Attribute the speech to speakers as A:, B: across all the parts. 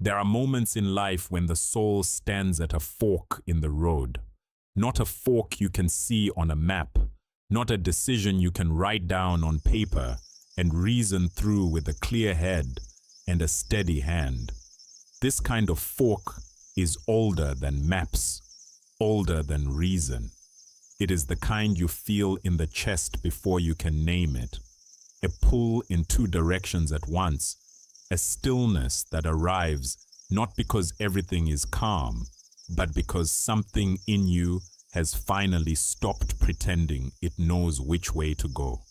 A: There are moments in life when the soul stands at a fork in the road. Not a fork you can see on a map, not a decision you can write down on paper and reason through with a clear head and a steady hand. This kind of fork is older than maps, older than reason. It is the kind you feel in the chest before you can name it. A pull in two directions at once, a stillness that arrives not because everything is calm, but because something in you has finally stopped pretending it knows which way to go.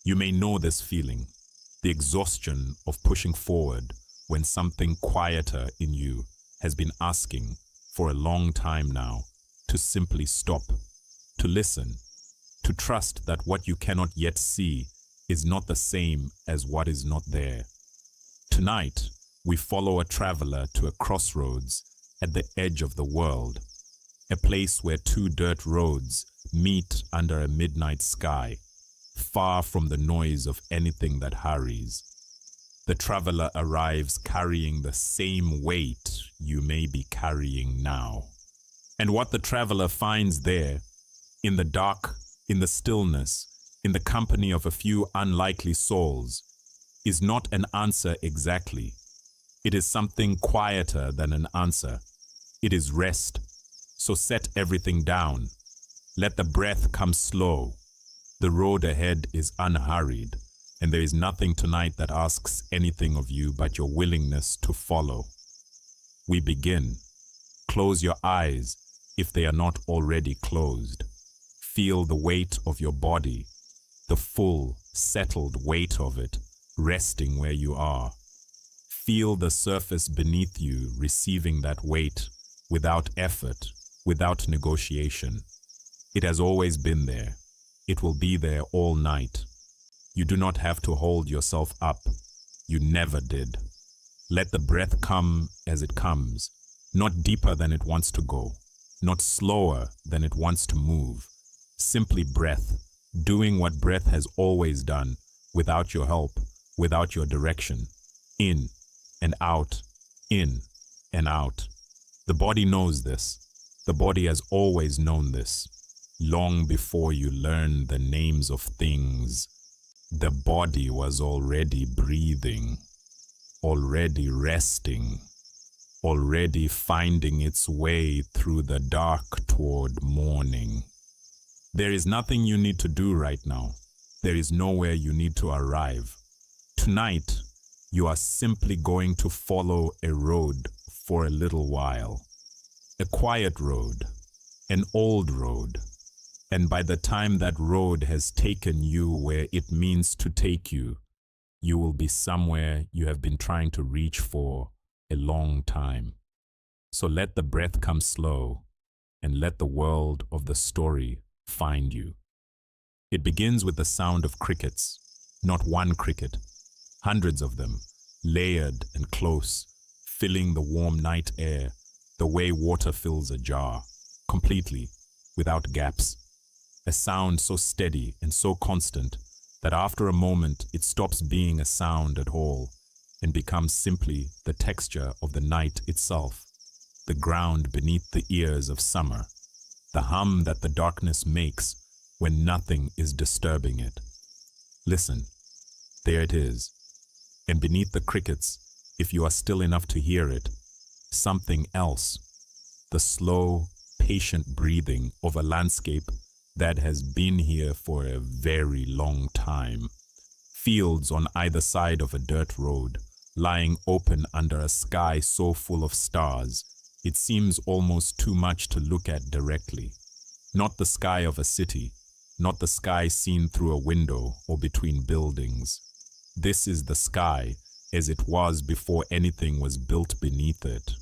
A: You may know this feeling, the exhaustion of pushing forward when something quieter in you has been asking for a long time now to simply stop, to listen, to trust that what you cannot yet see is not the same as what is not there. Tonight, we follow a traveler to a crossroads at the edge of the world, a place where two dirt roads meet under a midnight sky, far from the noise of anything that hurries. The traveler arrives carrying the same weight you may be carrying now. And what the traveler finds there, in the dark, in the stillness, in the company of a few unlikely souls, is not an answer exactly. It is something quieter than an answer. It is rest. So set everything down. Let the breath come slow. The road ahead is unhurried, and there is nothing tonight that asks anything of you but your willingness to follow. We begin. Close your eyes if they are not already closed. Feel the weight of your body, the full, settled weight of it, resting where you are. Feel the surface beneath you receiving that weight without effort, without negotiation. It has always been there. It will be there all night. You do not have to hold yourself up. You never did. Let the breath come as it comes, not deeper than it wants to go, not slower than it wants to move. Simply breath, doing what breath has always done, without your help, without your direction. In and out, in and out. The body knows this. The body has always known this. Long before you learn the names of things, the body was already breathing, already resting, already finding its way through the dark toward morning. There is nothing you need to do right now. There is nowhere you need to arrive. Tonight, you are simply going to follow a road for a little while. A quiet road, an old road. And by the time that road has taken you where it means to take you, you will be somewhere you have been trying to reach for a long time. So let the breath come slow and let the world of the story find you. It begins with the sound of crickets, not one cricket, hundreds of them, layered and close, filling the warm night air the way water fills a jar, completely, without gaps. A sound so steady and so constant that after a moment it stops being a sound at all and becomes simply the texture of the night itself, the ground beneath the ears of summer, the hum that the darkness makes when nothing is disturbing it. Listen, there it is. And beneath the crickets, if you are still enough to hear it, something else, the slow, patient breathing of a landscape that has been here for a very long time. Fields on either side of a dirt road, lying open under a sky so full of stars, it seems almost too much to look at directly. Not the sky of a city, not the sky seen through a window or between buildings. This is the sky as it was before anything was built beneath it,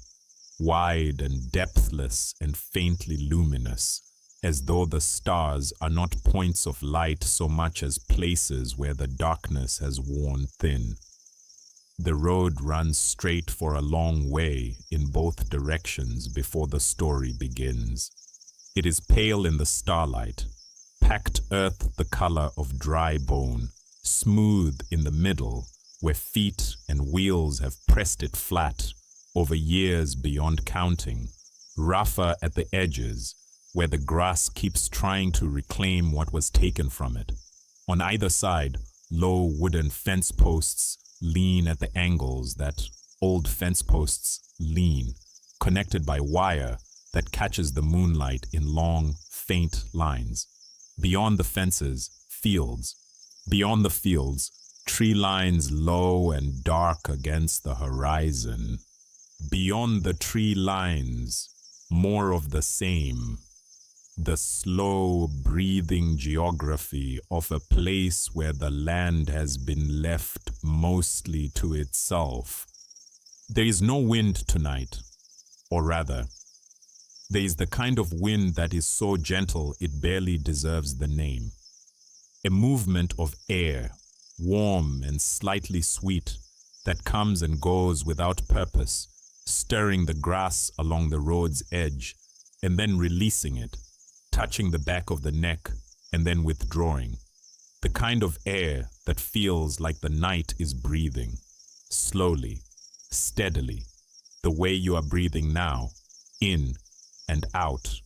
A: wide and depthless and faintly luminous, as though the stars are not points of light so much as places where the darkness has worn thin. The road runs straight for a long way in both directions before the story begins. It is pale in the starlight, packed earth the color of dry bone, smooth in the middle, where feet and wheels have pressed it flat, over years beyond counting, rougher at the edges, where the grass keeps trying to reclaim what was taken from it. On either side, low wooden fence posts lean at the angles that old fence posts lean, connected by wire that catches the moonlight in long, faint lines. Beyond the fences, fields. Beyond the fields, tree lines low and dark against the horizon. Beyond the tree lines, more of the same. The slow breathing geography of a place where the land has been left mostly to itself. There is no wind tonight, or rather, there is the kind of wind that is so gentle it barely deserves the name. A movement of air, warm and slightly sweet, that comes and goes without purpose, stirring the grass along the road's edge, and then releasing it, touching the back of the neck, and then withdrawing. The kind of air that feels like the night is breathing, slowly, steadily, the way you are breathing now, in and out.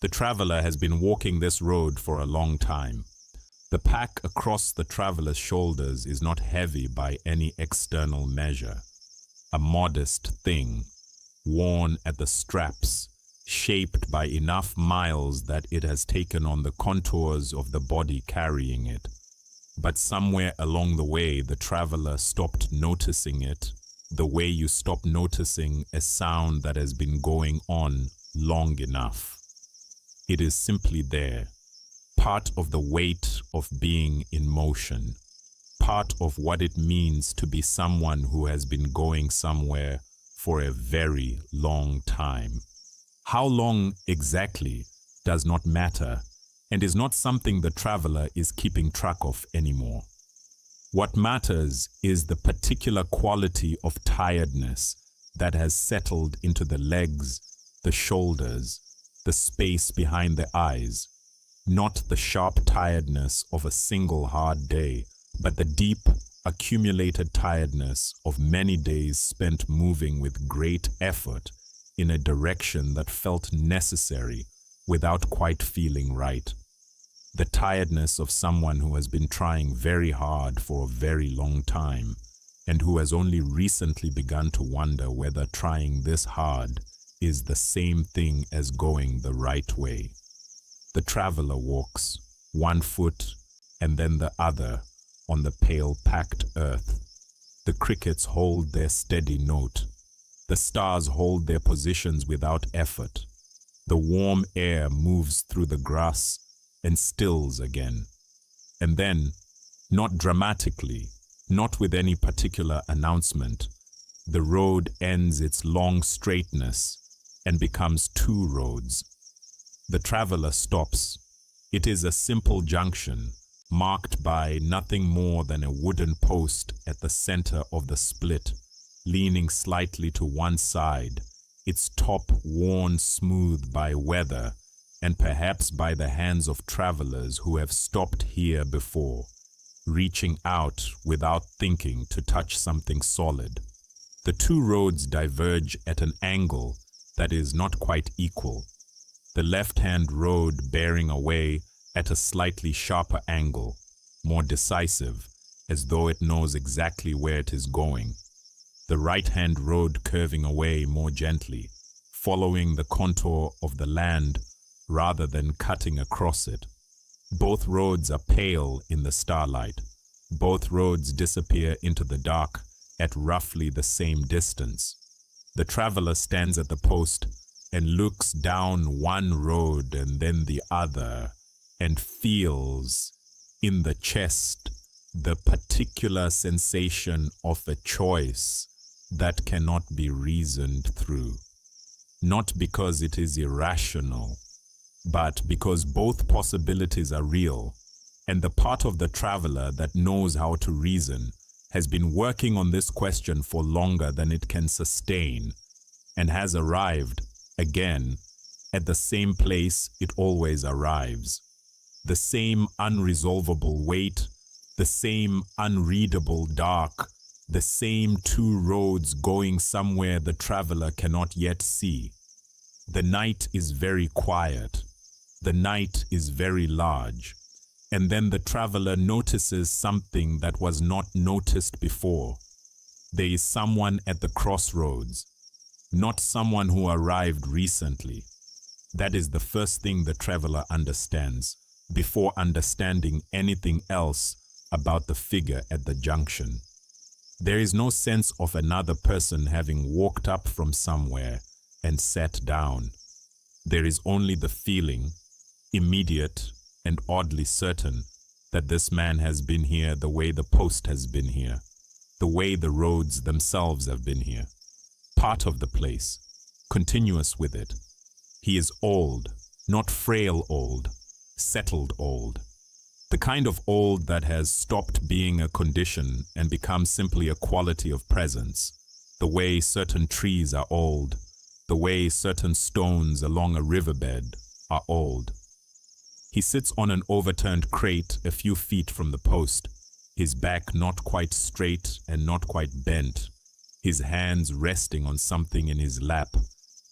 A: The traveler has been walking this road for a long time. The pack across the traveler's shoulders is not heavy by any external measure. A modest thing, worn at the straps, shaped by enough miles that it has taken on the contours of the body carrying it. But somewhere along the way, the traveler stopped noticing it, the way you stop noticing a sound that has been going on long enough. It is simply there, part of the weight of being in motion, part of what it means to be someone who has been going somewhere for a very long time. How long exactly does not matter and is not something the traveler is keeping track of anymore. What matters is the particular quality of tiredness that has settled into the legs, the shoulders, the space behind the eyes. Not the sharp tiredness of a single hard day, but the deep, accumulated tiredness of many days spent moving with great effort in a direction that felt necessary without quite feeling right. The tiredness of someone who has been trying very hard for a very long time and who has only recently begun to wonder whether trying this hard is the same thing as going the right way. The traveler walks, one foot and then the other, on the pale packed earth. The crickets hold their steady note. The stars hold their positions without effort. The warm air moves through the grass and stills again. And then, not dramatically, not with any particular announcement, the road ends its long straightness and becomes two roads. The traveler stops. It is a simple junction, marked by nothing more than a wooden post at the center of the split, leaning slightly to one side, its top worn smooth by weather and perhaps by the hands of travelers who have stopped here before, reaching out without thinking to touch something solid. The two roads diverge at an angle that is not quite equal. The left-hand road bearing away at a slightly sharper angle, more decisive, as though it knows exactly where it is going. The right-hand road curving away more gently, following the contour of the land rather than cutting across it. Both roads are pale in the starlight. Both roads disappear into the dark at roughly the same distance. The traveler stands at the post and looks down one road and then the other and feels in the chest the particular sensation of a choice that cannot be reasoned through. Not because it is irrational, but because both possibilities are real, and the part of the traveler that knows how to reason has been working on this question for longer than it can sustain, and has arrived, again, at the same place it always arrives. The same unresolvable weight, the same unreadable dark, The same two roads going somewhere the traveler cannot yet see. The night is very quiet. The night is very large. And then the traveler notices something that was not noticed before. There is someone at the crossroads, not someone who arrived recently. That is the first thing the traveler understands, before understanding anything else about the figure at the junction. There is no sense of another person having walked up from somewhere and sat down. There is only the feeling, immediate and oddly certain, that this man has been here the way the post has been here, the way the roads themselves have been here. Part of the place, continuous with it. He is old, not frail old, settled old. The kind of old that has stopped being a condition and become simply a quality of presence. The way certain trees are old, the way certain stones along a riverbed are old. He sits on an overturned crate a few feet from the post, his back not quite straight and not quite bent, his hands resting on something in his lap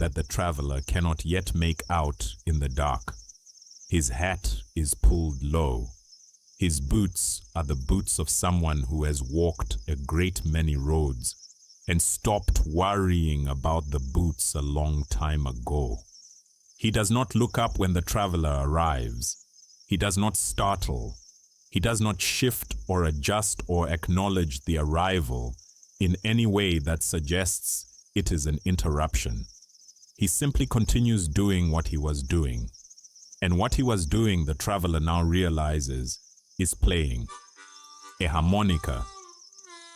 A: that the traveler cannot yet make out in the dark. His hat is pulled low. His boots are the boots of someone who has walked a great many roads and stopped worrying about the boots a long time ago. He does not look up when the traveler arrives. He does not startle. He does not shift or adjust or acknowledge the arrival in any way that suggests it is an interruption. He simply continues doing what he was doing. And what he was doing, the traveler now realizes, is playing a harmonica,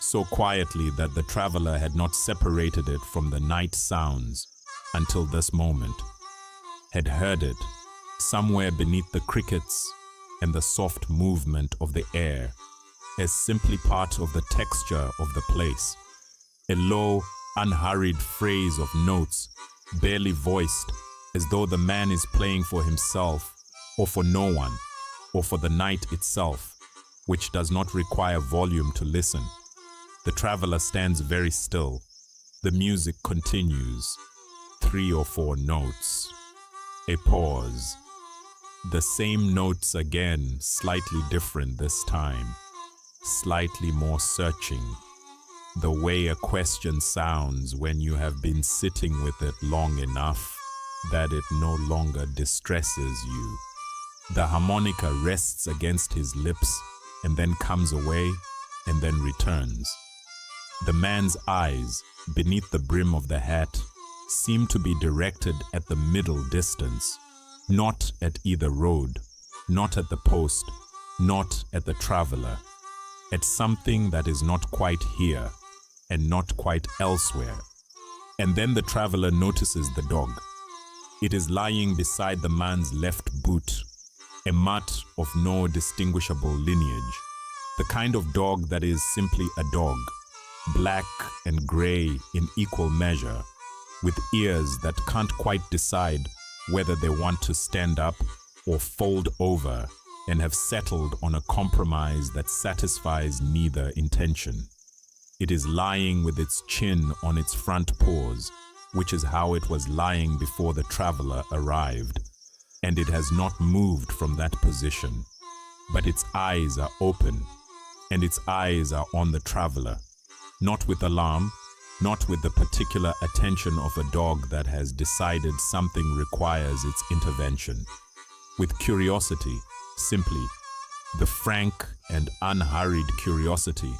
A: so quietly that the traveler had not separated it from the night sounds until this moment, had heard it somewhere beneath the crickets and the soft movement of the air as simply part of the texture of the place, a low, unhurried phrase of notes, barely voiced, as though the man is playing for himself or for no one, or for the night itself, which does not require volume to listen. The traveler stands very still. The music continues. 3 or 4 notes. A pause. The same notes again, slightly different this time. Slightly more searching. The way a question sounds when you have been sitting with it long enough that it no longer distresses you. The harmonica rests against his lips and then comes away and then returns. The man's eyes, beneath the brim of the hat, seem to be directed at the middle distance, not at either road, not at the post, not at the traveler, at something that is not quite here and not quite elsewhere. And then the traveler notices the dog. It is lying beside the man's left boot, a mutt of no distinguishable lineage, the kind of dog that is simply a dog, black and gray in equal measure, with ears that can't quite decide whether they want to stand up or fold over, and have settled on a compromise that satisfies neither intention. It is lying with its chin on its front paws, which is how it was lying before the traveler arrived, and it has not moved from that position. But its eyes are open, and its eyes are on the traveler, not with alarm, not with the particular attention of a dog that has decided something requires its intervention. With curiosity, simply, the frank and unhurried curiosity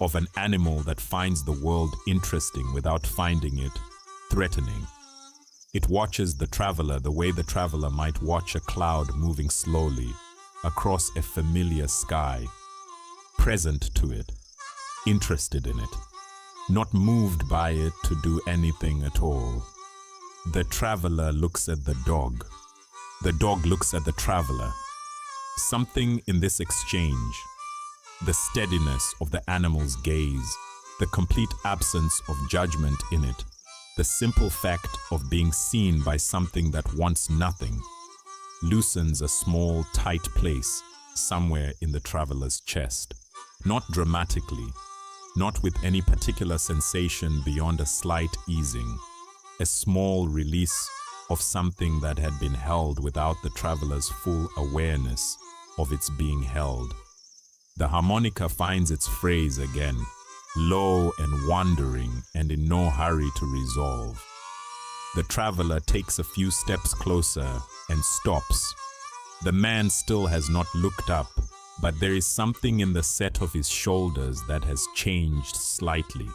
A: of an animal that finds the world interesting without finding it threatening. It watches the traveler the way the traveler might watch a cloud moving slowly across a familiar sky, present to it, interested in it, not moved by it to do anything at all. The traveler looks at the dog. The dog looks at the traveler. Something in this exchange, the steadiness of the animal's gaze, the complete absence of judgment in it, the simple fact of being seen by something that wants nothing, loosens a small, tight place somewhere in the traveler's chest. Not dramatically, not with any particular sensation beyond a slight easing, a small release of something that had been held without the traveler's full awareness of its being held. The harmonica finds its phrase again, low and wandering and in no hurry to resolve. The traveler takes a few steps closer and stops. The man still has not looked up, but there is something in the set of his shoulders that has changed slightly.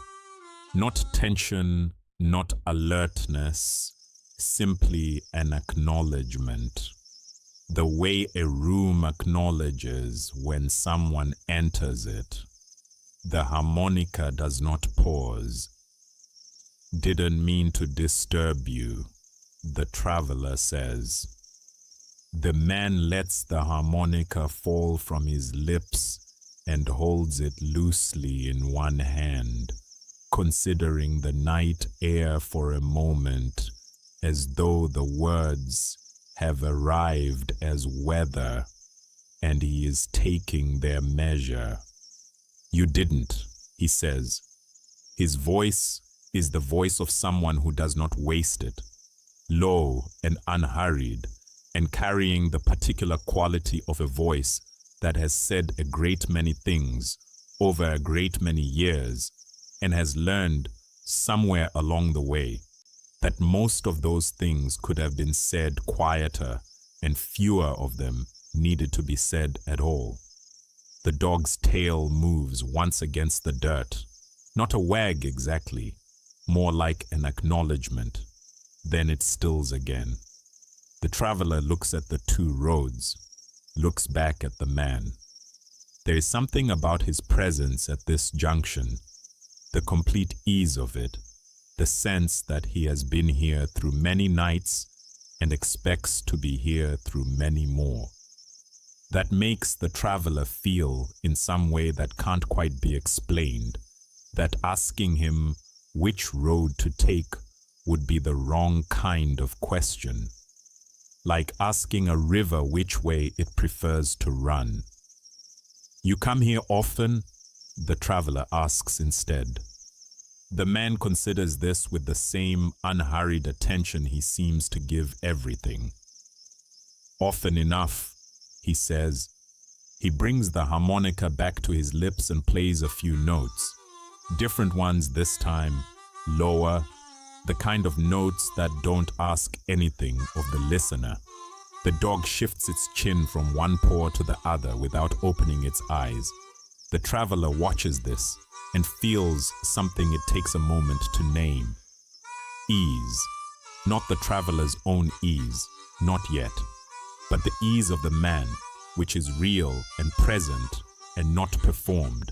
A: Not tension, not alertness, simply an acknowledgement. The way a room acknowledges when someone enters it. The harmonica does not pause. Didn't mean to disturb you, the traveler says. The man lets the harmonica fall from his lips and holds it loosely in one hand, considering the night air for a moment, as though the words have arrived as weather and he is taking their measure. You didn't, he says. His voice is the voice of someone who does not waste it, low and unhurried, and carrying the particular quality of a voice that has said a great many things over a great many years and has learned somewhere along the way that most of those things could have been said quieter and fewer of them needed to be said at all. The dog's tail moves once against the dirt, not a wag exactly, more like an acknowledgement. Then it stills again. The traveler looks at the two roads, looks back at the man. There is something about his presence at this junction, the complete ease of it, the sense that he has been here through many nights and expects to be here through many more. That makes the traveler feel in some way that can't quite be explained, that asking him which road to take would be the wrong kind of question. Like asking a river which way it prefers to run. You come here often? The traveler asks instead. The man considers this with the same unhurried attention he seems to give everything. Often enough, he says. He brings the harmonica back to his lips and plays a few notes. Different ones this time, lower, the kind of notes that don't ask anything of the listener. The dog shifts its chin from one paw to the other without opening its eyes. The traveler watches this and feels something it takes a moment to name. Ease. Not the traveler's own ease, not yet, but the ease of the man, which is real and present and not performed,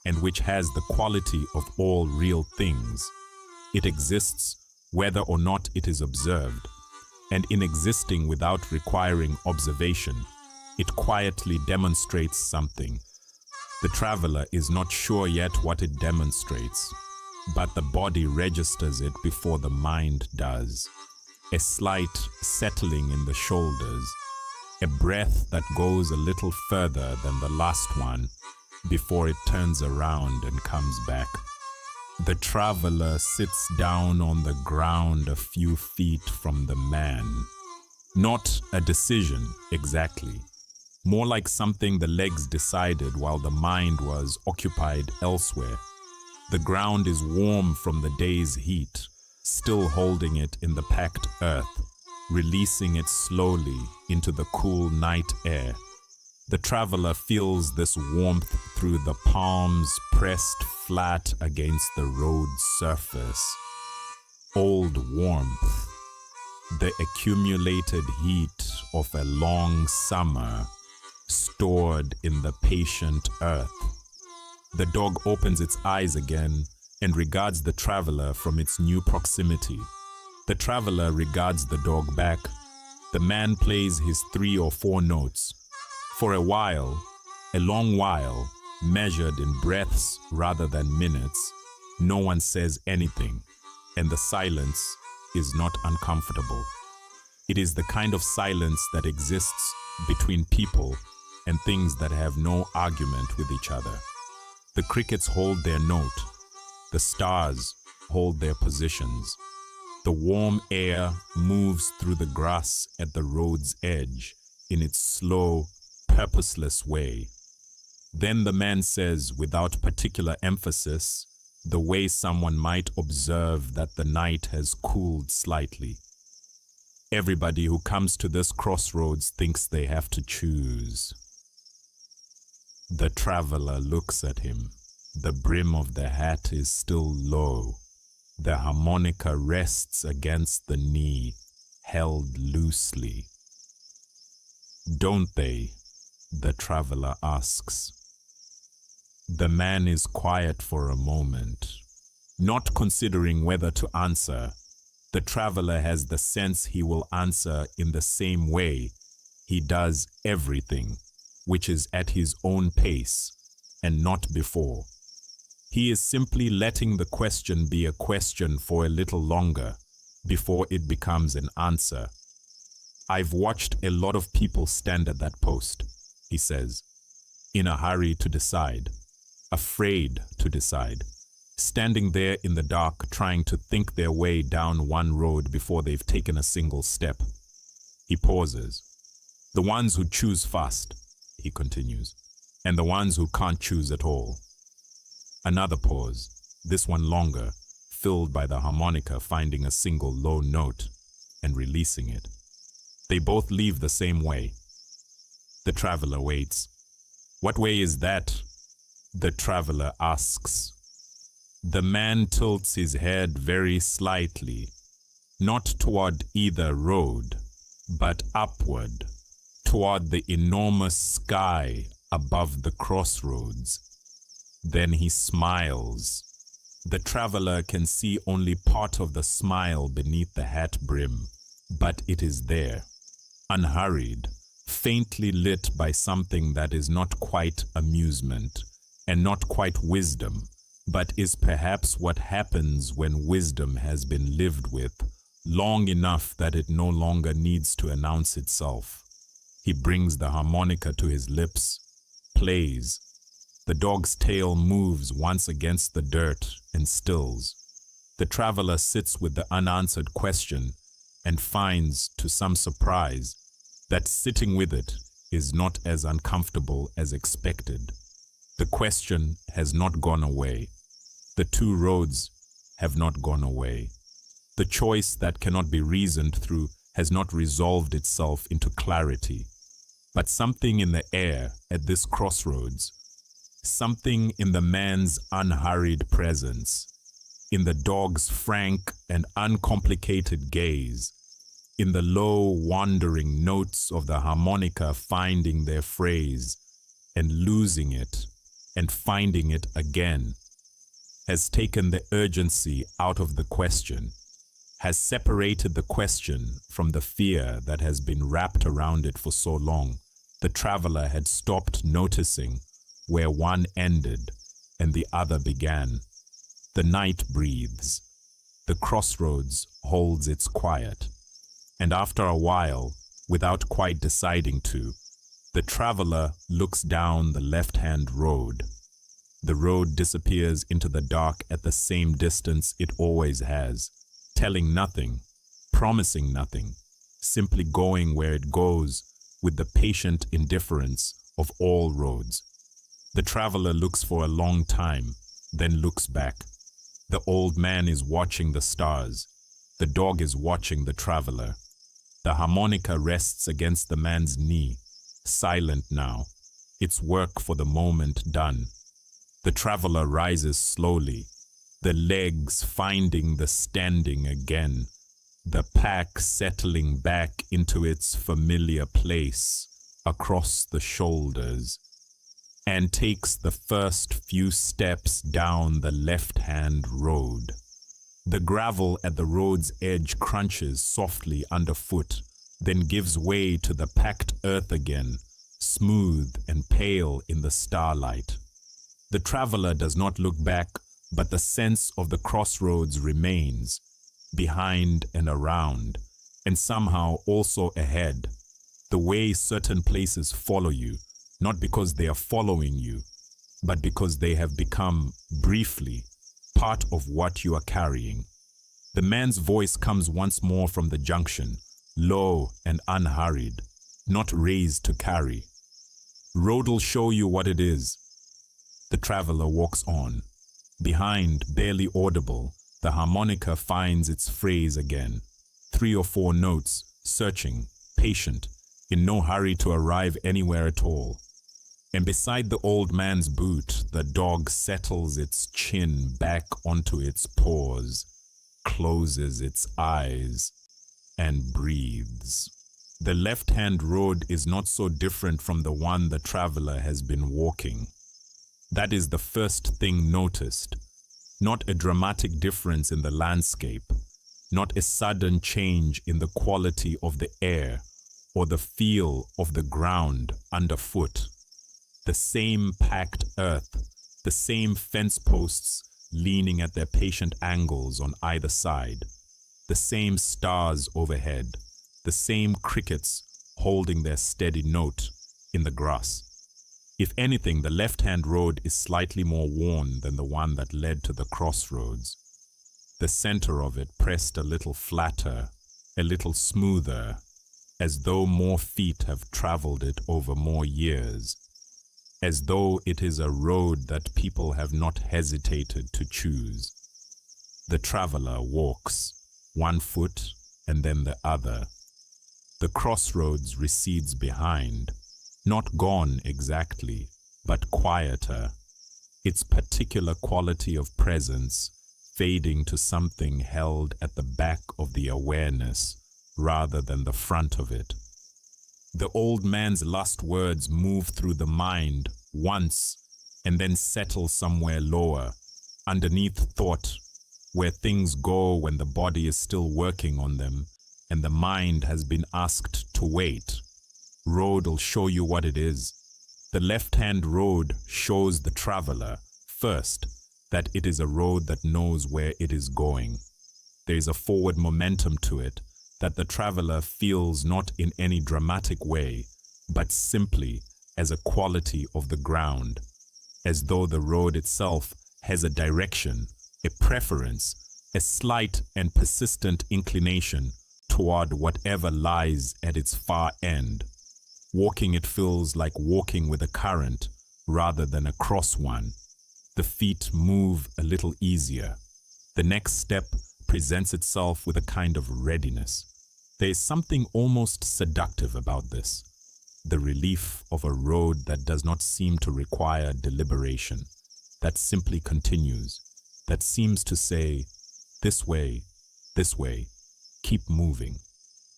A: and which has the quality of all real things. It exists whether or not it is observed, and in existing without requiring observation, it quietly demonstrates something. The traveler is not sure yet what it demonstrates, but the body registers it before the mind does. A slight settling in the shoulders, a breath that goes a little further than the last one before it turns around and comes back. The traveler sits down on the ground a few feet from the man. Not a decision, exactly. More like something the legs decided while the mind was occupied elsewhere. The ground is warm from the day's heat, still holding it in the packed earth, releasing it slowly into the cool night air. The traveler feels this warmth through the palms pressed flat against the road's surface. Old warmth, the accumulated heat of a long summer stored in the patient earth. The dog opens its eyes again and regards the traveler from its new proximity. The traveler regards the dog back. The man plays his 3 or 4 notes. For a while, a long while, measured in breaths rather than minutes, no one says anything, and the silence is not uncomfortable. It is the kind of silence that exists between people and things that have no argument with each other. The crickets hold their note. The stars hold their positions. The warm air moves through the grass at the road's edge in its slow, purposeless way. Then the man says, without particular emphasis, the way someone might observe that the night has cooled slightly. Everybody who comes to this crossroads thinks they have to choose. The traveler looks at him. The brim of the hat is still low. The harmonica rests against the knee, held loosely. "Don't they?" the traveler asks. The man is quiet for a moment, not considering whether to answer. The traveler has the sense he will answer in the same way he does everything, which is at his own pace and not before. He is simply letting the question be a question for a little longer before it becomes an answer. "I've watched a lot of people stand at that post," he says, in a hurry to decide, afraid to decide, standing there in the dark trying to think their way down one road before they've taken a single step. He pauses. "The ones who choose fast," he continues, "and the ones who can't choose at all." Another pause, this one longer, filled by the harmonica finding a single low note and releasing it. They both leave the same way. The traveler waits. "What way is that?" the traveler asks. The man tilts his head very slightly, not toward either road, but upward, toward the enormous sky above the crossroads. Then he smiles. The traveler can see only part of the smile beneath the hat brim, but it is there, unhurried, faintly lit by something that is not quite amusement and not quite wisdom, but is perhaps what happens when wisdom has been lived with long enough that it no longer needs to announce itself. He brings the harmonica to his lips, plays. The dog's tail moves once against the dirt and stills. The traveler sits with the unanswered question and finds, to some surprise, that sitting with it is not as uncomfortable as expected. The question has not gone away. The two roads have not gone away. The choice that cannot be reasoned through has not resolved itself into clarity. But something in the air at this crossroads, something in the man's unhurried presence, in the dog's frank and uncomplicated gaze, in the low wandering notes of the harmonica finding their phrase and losing it and finding it again, has taken the urgency out of the question, has separated the question from the fear that has been wrapped around it for so long. The traveler had stopped noticing where one ended and the other began. The night breathes. The crossroads holds its quiet. And after a while, without quite deciding to, the traveler looks down the left-hand road. The road disappears into the dark at the same distance it always has, telling nothing, promising nothing, simply going where it goes with the patient indifference of all roads. The traveler looks for a long time, then looks back. The old man is watching the stars. The dog is watching the traveler. The harmonica rests against the man's knee, silent now, its work for the moment done. The traveler rises slowly, the legs finding the standing again, the pack settling back into its familiar place across the shoulders, and takes the first few steps down the left-hand road. The gravel at the road's edge crunches softly underfoot, then gives way to the packed earth again, smooth and pale in the starlight. The traveler does not look back, but the sense of the crossroads remains, behind and around, and somehow also ahead. The way certain places follow you, not because they are following you, but because they have become, briefly, part of what you are carrying. The man's voice comes once more from the junction, low and unhurried, not raised to carry. Road'll show you what it is. The traveler walks on. Behind, barely audible, the harmonica finds its phrase again. 3 or 4 notes, searching, patient, in no hurry to arrive anywhere at all. And beside the old man's boot, the dog settles its chin back onto its paws, closes its eyes, and breathes. The left-hand road is not so different from the one the traveler has been walking. That is the first thing noticed. Not a dramatic difference in the landscape, not a sudden change in the quality of the air or the feel of the ground underfoot. The same packed earth, the same fence posts leaning at their patient angles on either side, the same stars overhead, the same crickets holding their steady note in the grass. If anything, the left-hand road is slightly more worn than the one that led to the crossroads. The center of it pressed a little flatter, a little smoother, as though more feet have traveled it over more years, as though it is a road that people have not hesitated to choose. The traveler walks, one foot and then the other. The crossroads recedes behind, not gone exactly, but quieter, its particular quality of presence fading to something held at the back of the awareness rather than the front of it. The old man's last words move through the mind once and then settle somewhere lower, underneath thought, where things go when the body is still working on them and the mind has been asked to wait. Road'll show you what it is. The left-hand road shows the traveler, first, that it is a road that knows where it is going. There is a forward momentum to it that the traveler feels not in any dramatic way, but simply as a quality of the ground, as though the road itself has a direction, a preference, a slight and persistent inclination toward whatever lies at its far end. Walking it feels like walking with a current rather than across one. The feet move a little easier. The next step presents itself with a kind of readiness. There is something almost seductive about this, the relief of a road that does not seem to require deliberation, that simply continues, that seems to say, this way, keep moving,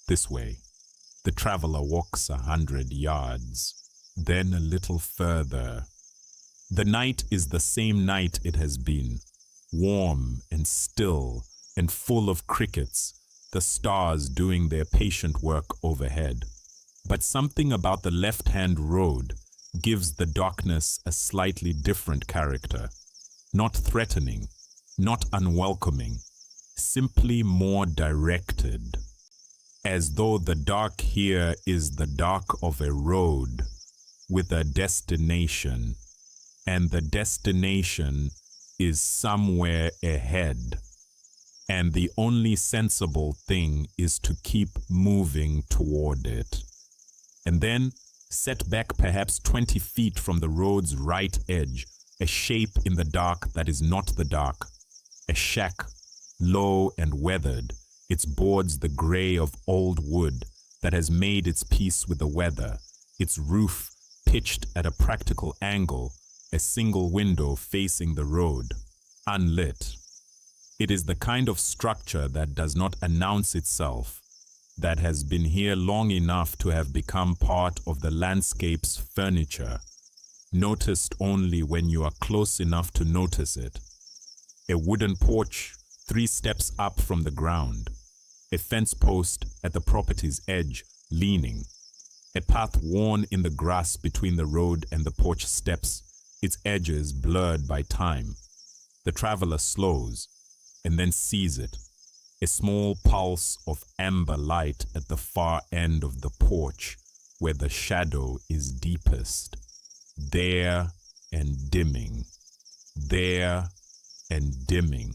A: this way. The traveler walks 100 yards, then a little further. The night is the same night it has been, warm and still and full of crickets, the stars doing their patient work overhead. But something about the left-hand road gives the darkness a slightly different character, not threatening, not unwelcoming, simply more directed, as though the dark here is the dark of a road with a destination, and the destination is somewhere ahead, and the only sensible thing is to keep moving toward it. And then, set back perhaps 20 feet from the road's right edge, a shape in the dark that is not the dark, a shack, low and weathered, its boards the gray of old wood that has made its peace with the weather, its roof pitched at a practical angle, a single window facing the road, unlit. It is the kind of structure that does not announce itself, that has been here long enough to have become part of the landscape's furniture, noticed only when you are close enough to notice it. A wooden porch 3 steps up from the ground, a fence post at the property's edge leaning, a path worn in the grass between the road and the porch steps, its edges blurred by time. The traveler slows and then sees it, a small pulse of amber light at the far end of the porch where the shadow is deepest. There and dimming, there and dimming.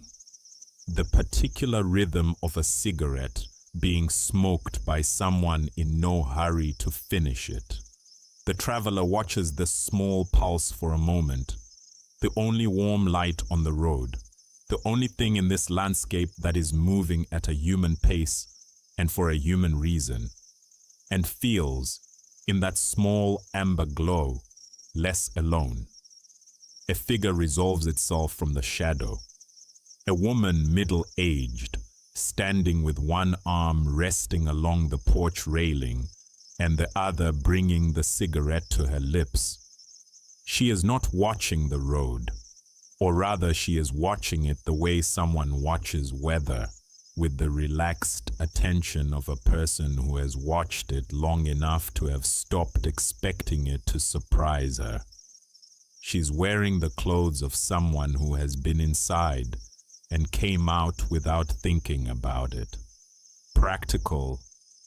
A: The particular rhythm of a cigarette being smoked by someone in no hurry to finish it. The traveler watches this small pulse for a moment, the only warm light on the road, the only thing in this landscape that is moving at a human pace and for a human reason, and feels, in that small amber glow, less alone. A figure resolves itself from the shadow. A woman middle-aged, standing with one arm resting along the porch railing and the other bringing the cigarette to her lips. She is not watching the road, or rather she is watching it the way someone watches weather, with the relaxed attention of a person who has watched it long enough to have stopped expecting it to surprise her. She's wearing the clothes of someone who has been inside and came out without thinking about it. Practical,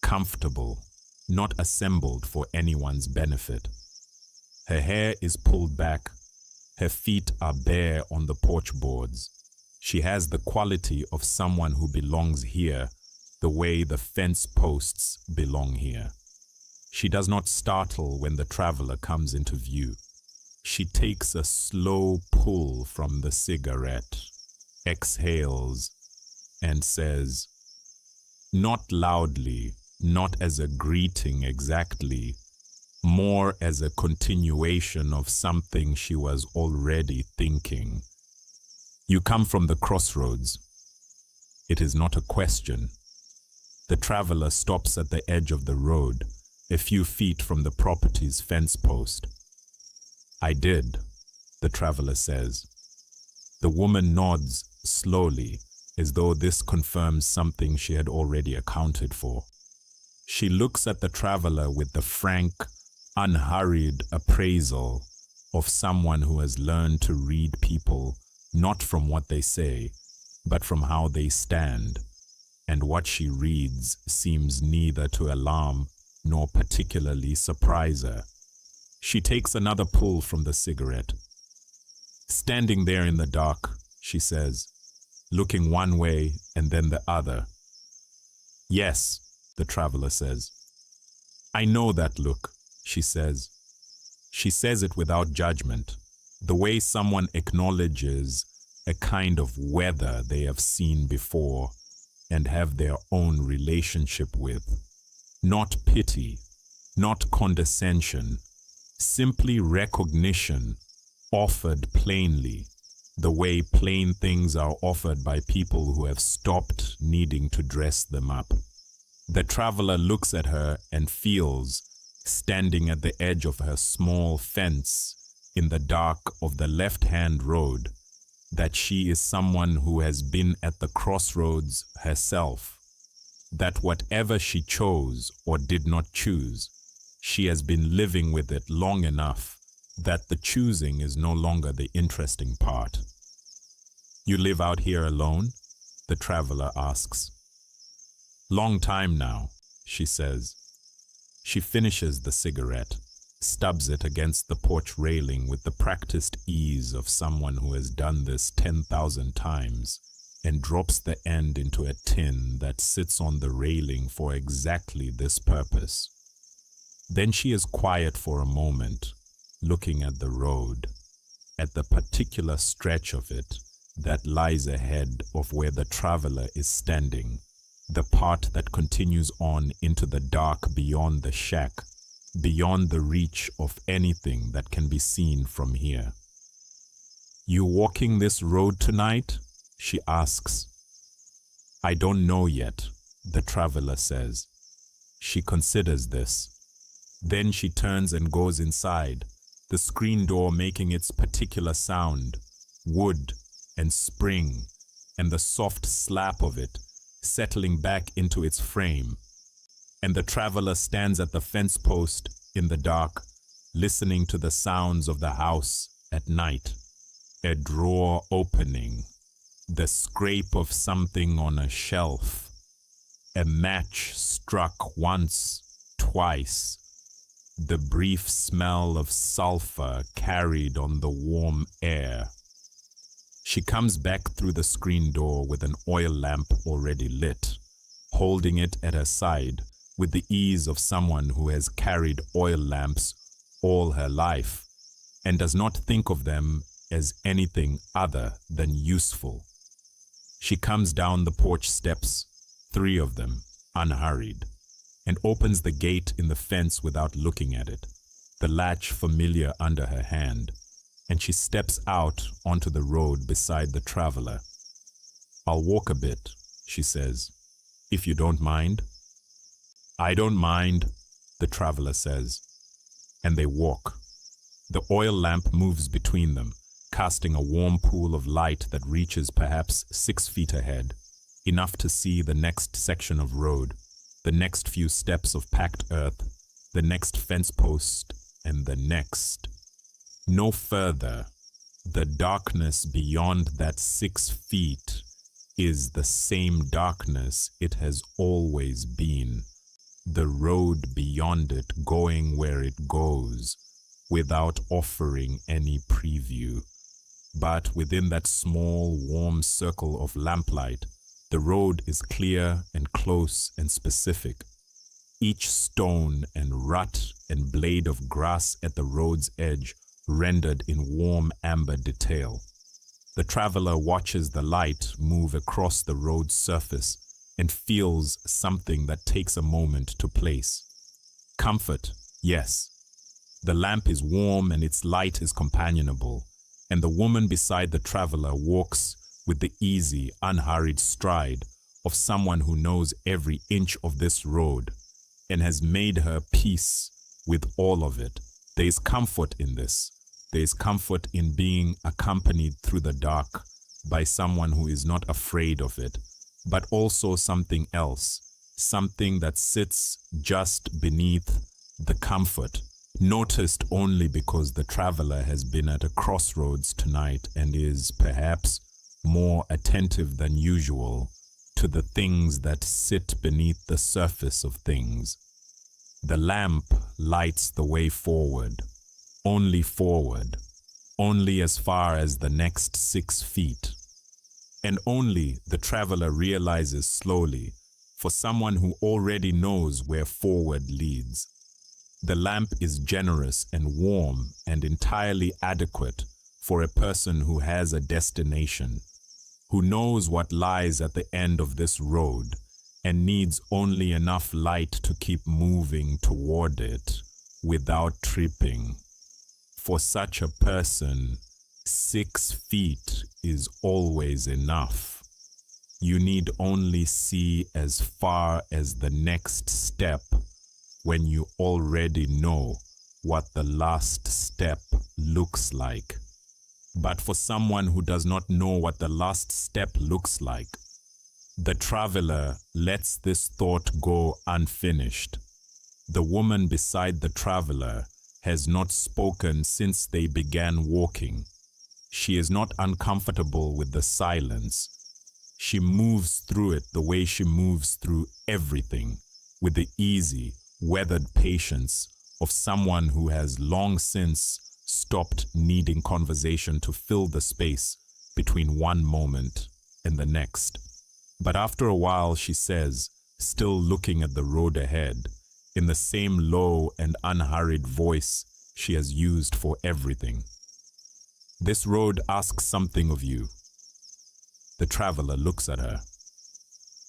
A: comfortable, not assembled for anyone's benefit. Her hair is pulled back. Her feet are bare on the porch boards. She has the quality of someone who belongs here, the way the fence posts belong here. She does not startle when the traveler comes into view. She takes a slow pull from the cigarette, exhales, and says, not loudly, not as a greeting exactly, more as a continuation of something she was already thinking. You come from the crossroads. It is not a question. The traveler stops at the edge of the road, a few feet from the property's fence post. I did, the traveler says. The woman nods slowly, as though this confirms something she had already accounted for. She looks at the traveler with the frank, unhurried appraisal of someone who has learned to read people not from what they say, but from how they stand, and what she reads seems neither to alarm nor particularly surprise her. She takes another pull from the cigarette. Standing there in the dark, she says, looking one way and then the other. Yes, the traveler says. I know that look, she says. She says it without judgment, the way someone acknowledges a kind of weather they have seen before and have their own relationship with. Not pity, not condescension, simply recognition, offered plainly, the way plain things are offered by people who have stopped needing to dress them up. The traveler looks at her and feels, standing at the edge of her small fence in the dark of the left-hand road, that she is someone who has been at the crossroads herself, that whatever she chose or did not choose, she has been living with it long enough that the choosing is no longer the interesting part. You live out here alone? The traveler asks. Long time now, she says. She finishes the cigarette, stubs it against the porch railing with the practiced ease of someone who has done this 10,000 times, and drops the end into a tin that sits on the railing for exactly this purpose. Then she is quiet for a moment, looking at the road, at the particular stretch of it that lies ahead of where the traveler is standing, the part that continues on into the dark beyond the shack, beyond the reach of anything that can be seen from here. You walking this road tonight? She asks. I don't know yet, the traveler says. She considers this. Then she turns and goes inside, the screen door making its particular sound, wood and spring, and the soft slap of it settling back into its frame. And the traveler stands at the fence post in the dark, listening to the sounds of the house at night. A drawer opening, the scrape of something on a shelf, a match struck once, twice, the brief smell of sulfur carried on the warm air. She comes back through the screen door with an oil lamp already lit, holding it at her side with the ease of someone who has carried oil lamps all her life and does not think of them as anything other than useful. She comes down the porch steps, 3 of them, unhurried, and opens the gate in the fence without looking at it, the latch familiar under her hand, and she steps out onto the road beside the traveler. "I'll walk a bit," she says, "if you don't mind." "I don't mind," the traveler says, and they walk. The oil lamp moves between them, casting a warm pool of light that reaches perhaps 6 feet ahead, enough to see the next section of road, the next few steps of packed earth, the next fence post, and the next. No further. The darkness beyond that 6 feet is the same darkness it has always been. The road beyond it going where it goes, without offering any preview. But within that small, warm circle of lamplight, the road is clear and close and specific. Each stone and rut and blade of grass at the road's edge rendered in warm amber detail. The traveler watches the light move across the road's surface and feels something that takes a moment to place. Comfort, yes. The lamp is warm and its light is companionable, and the woman beside the traveler walks with the easy, unhurried stride of someone who knows every inch of this road and has made her peace with all of it. There is comfort in this. There is comfort in being accompanied through the dark by someone who is not afraid of it, but also something else, something that sits just beneath the comfort, noticed only because the traveler has been at a crossroads tonight and is perhaps more attentive than usual to the things that sit beneath the surface of things. The lamp lights the way forward, only as far as the next 6 feet. And only, the traveler realizes slowly, for someone who already knows where forward leads. The lamp is generous and warm and entirely adequate for a person who has a destination, who knows what lies at the end of this road and needs only enough light to keep moving toward it without tripping. For such a person, 6 feet is always enough. You need only see as far as the next step when you already know what the last step looks like. But for someone who does not know what the last step looks like, the traveler lets this thought go unfinished. The woman beside the traveler has not spoken since they began walking. She is not uncomfortable with the silence. She moves through it the way she moves through everything, with the easy, weathered patience of someone who has long since stopped needing conversation to fill the space between one moment and the next. But after a while she says, still looking at the road ahead, in the same low and unhurried voice she has used for everything, "This road asks something of you." The traveler looks at her.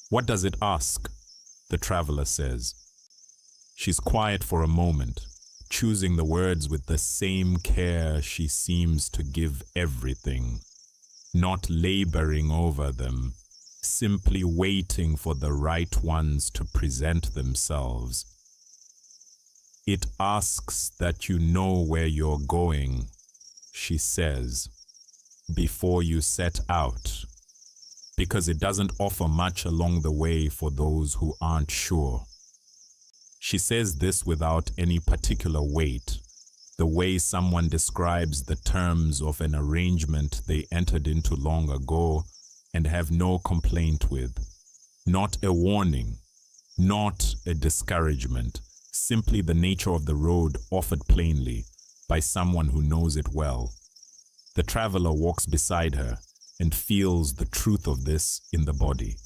A: "What does it ask?" the traveler says. She's quiet for a moment, choosing the words with the same care she seems to give everything, not laboring over them, simply waiting for the right ones to present themselves. "It asks that you know where you're going," she says, "before you set out, because it doesn't offer much along the way for those who aren't sure." She says this without any particular weight, the way someone describes the terms of an arrangement they entered into long ago and have no complaint with. Not a warning, not a discouragement, simply the nature of the road offered plainly by someone who knows it well. The traveler walks beside her and feels the truth of this in the body.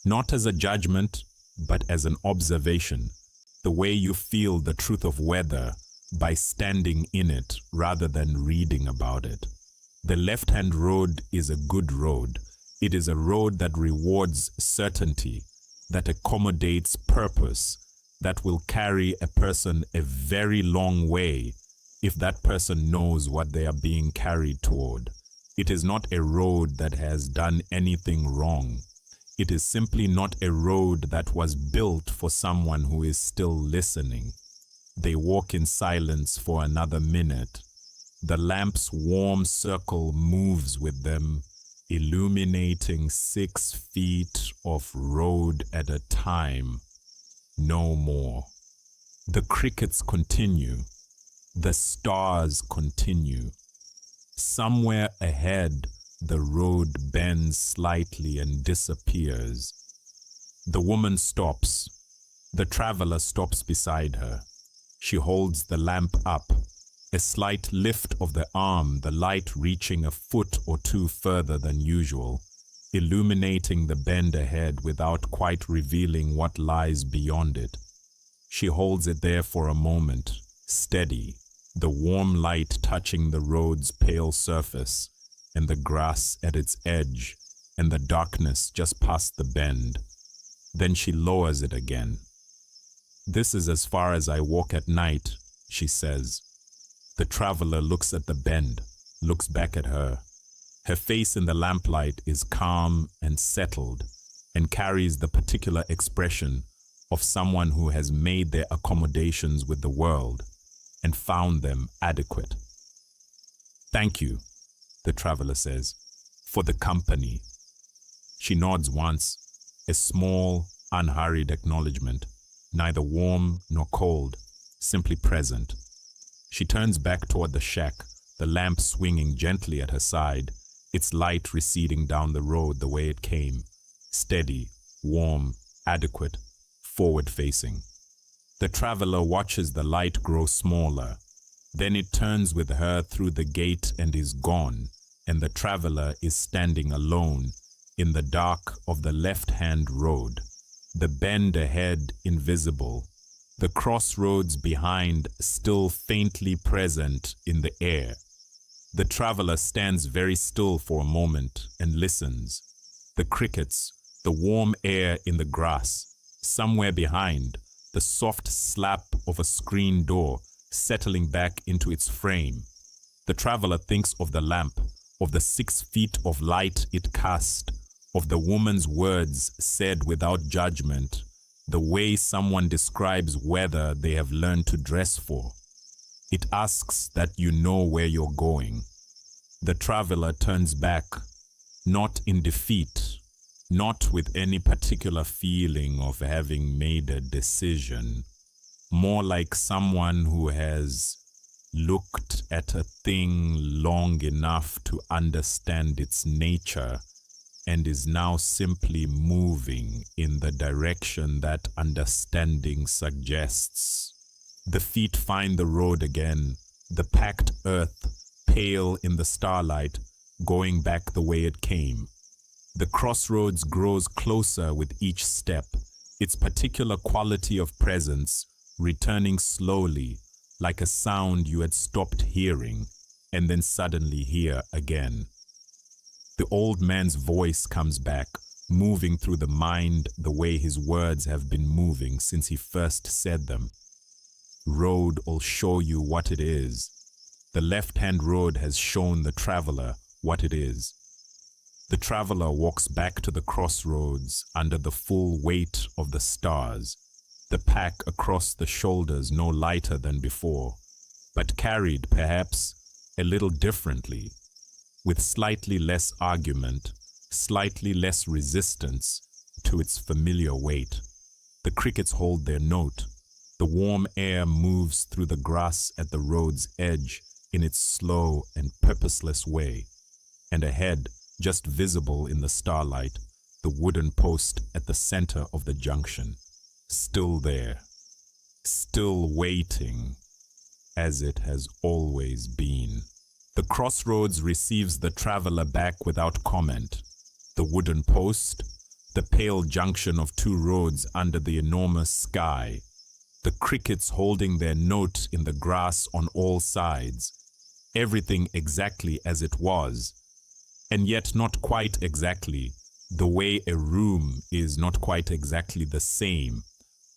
A: Not as a judgment, but as an observation, the way you feel the truth of weather by standing in it rather than reading about it. The left-hand road is a good road. It is a road that rewards certainty, that accommodates purpose, that will carry a person a very long way if that person knows what they are being carried toward. It is not a road that has done anything wrong. It is simply not a road that was built for someone who is still listening. They walk in silence for another minute. The lamp's warm circle moves with them, illuminating 6 feet of road at a time. No more. The crickets continue. The stars continue. Somewhere ahead, the road bends slightly and disappears. The woman stops. The traveler stops beside her. She holds the lamp up. A slight lift of the arm, the light reaching a foot or two further than usual, illuminating the bend ahead without quite revealing what lies beyond it. She holds it there for a moment, steady, the warm light touching the road's pale surface, and the grass at its edge, and the darkness just past the bend. Then she lowers it again. "This is as far as I walk at night," she says. The traveler looks at the bend, looks back at her. Her face in the lamplight is calm and settled, and carries the particular expression of someone who has made their accommodations with the world and found them adequate. "Thank you," the traveler says, "for the company." She nods once, a small, unhurried acknowledgement, neither warm nor cold, simply present. She turns back toward the shack, the lamp swinging gently at her side, its light receding down the road the way it came, steady, warm, adequate, forward-facing. The traveler watches the light grow smaller. Then it turns with her through the gate and is gone, and the traveler is standing alone in the dark of the left-hand road, the bend ahead invisible, the crossroads behind still faintly present in the air. The traveler stands very still for a moment and listens. The crickets, the warm air in the grass, somewhere behind, the soft slap of a screen door settling back into its frame. The traveler thinks of the lamp, of the 6 feet of light it cast, of the woman's words said without judgment, the way someone describes weather they have learned to dress for. It asks that you know where you're going. The traveler turns back, not in defeat, not with any particular feeling of having made a decision, more like someone who has looked at a thing long enough to understand its nature and is now simply moving in the direction that understanding suggests. The feet find the road again, the packed earth, pale in the starlight, going back the way it came. The crossroads grows closer with each step, its particular quality of presence returning slowly, like a sound you had stopped hearing, and then suddenly hear again. The old man's voice comes back, moving through the mind the way his words have been moving since he first said them. "Road'll show you what it is." The left-hand road has shown the traveler what it is. The traveler walks back to the crossroads under the full weight of the stars, the pack across the shoulders no lighter than before, but carried perhaps a little differently, with slightly less argument, slightly less resistance to its familiar weight. The crickets hold their note. The warm air moves through the grass at the road's edge in its slow and purposeless way, and ahead, just visible in the starlight, the wooden post at the center of the junction, still there, still waiting, as it has always been. The crossroads receives the traveler back without comment. The wooden post, the pale junction of two roads under the enormous sky, the crickets holding their note in the grass on all sides, everything exactly as it was, and yet not quite exactly, the way a room is not quite exactly the same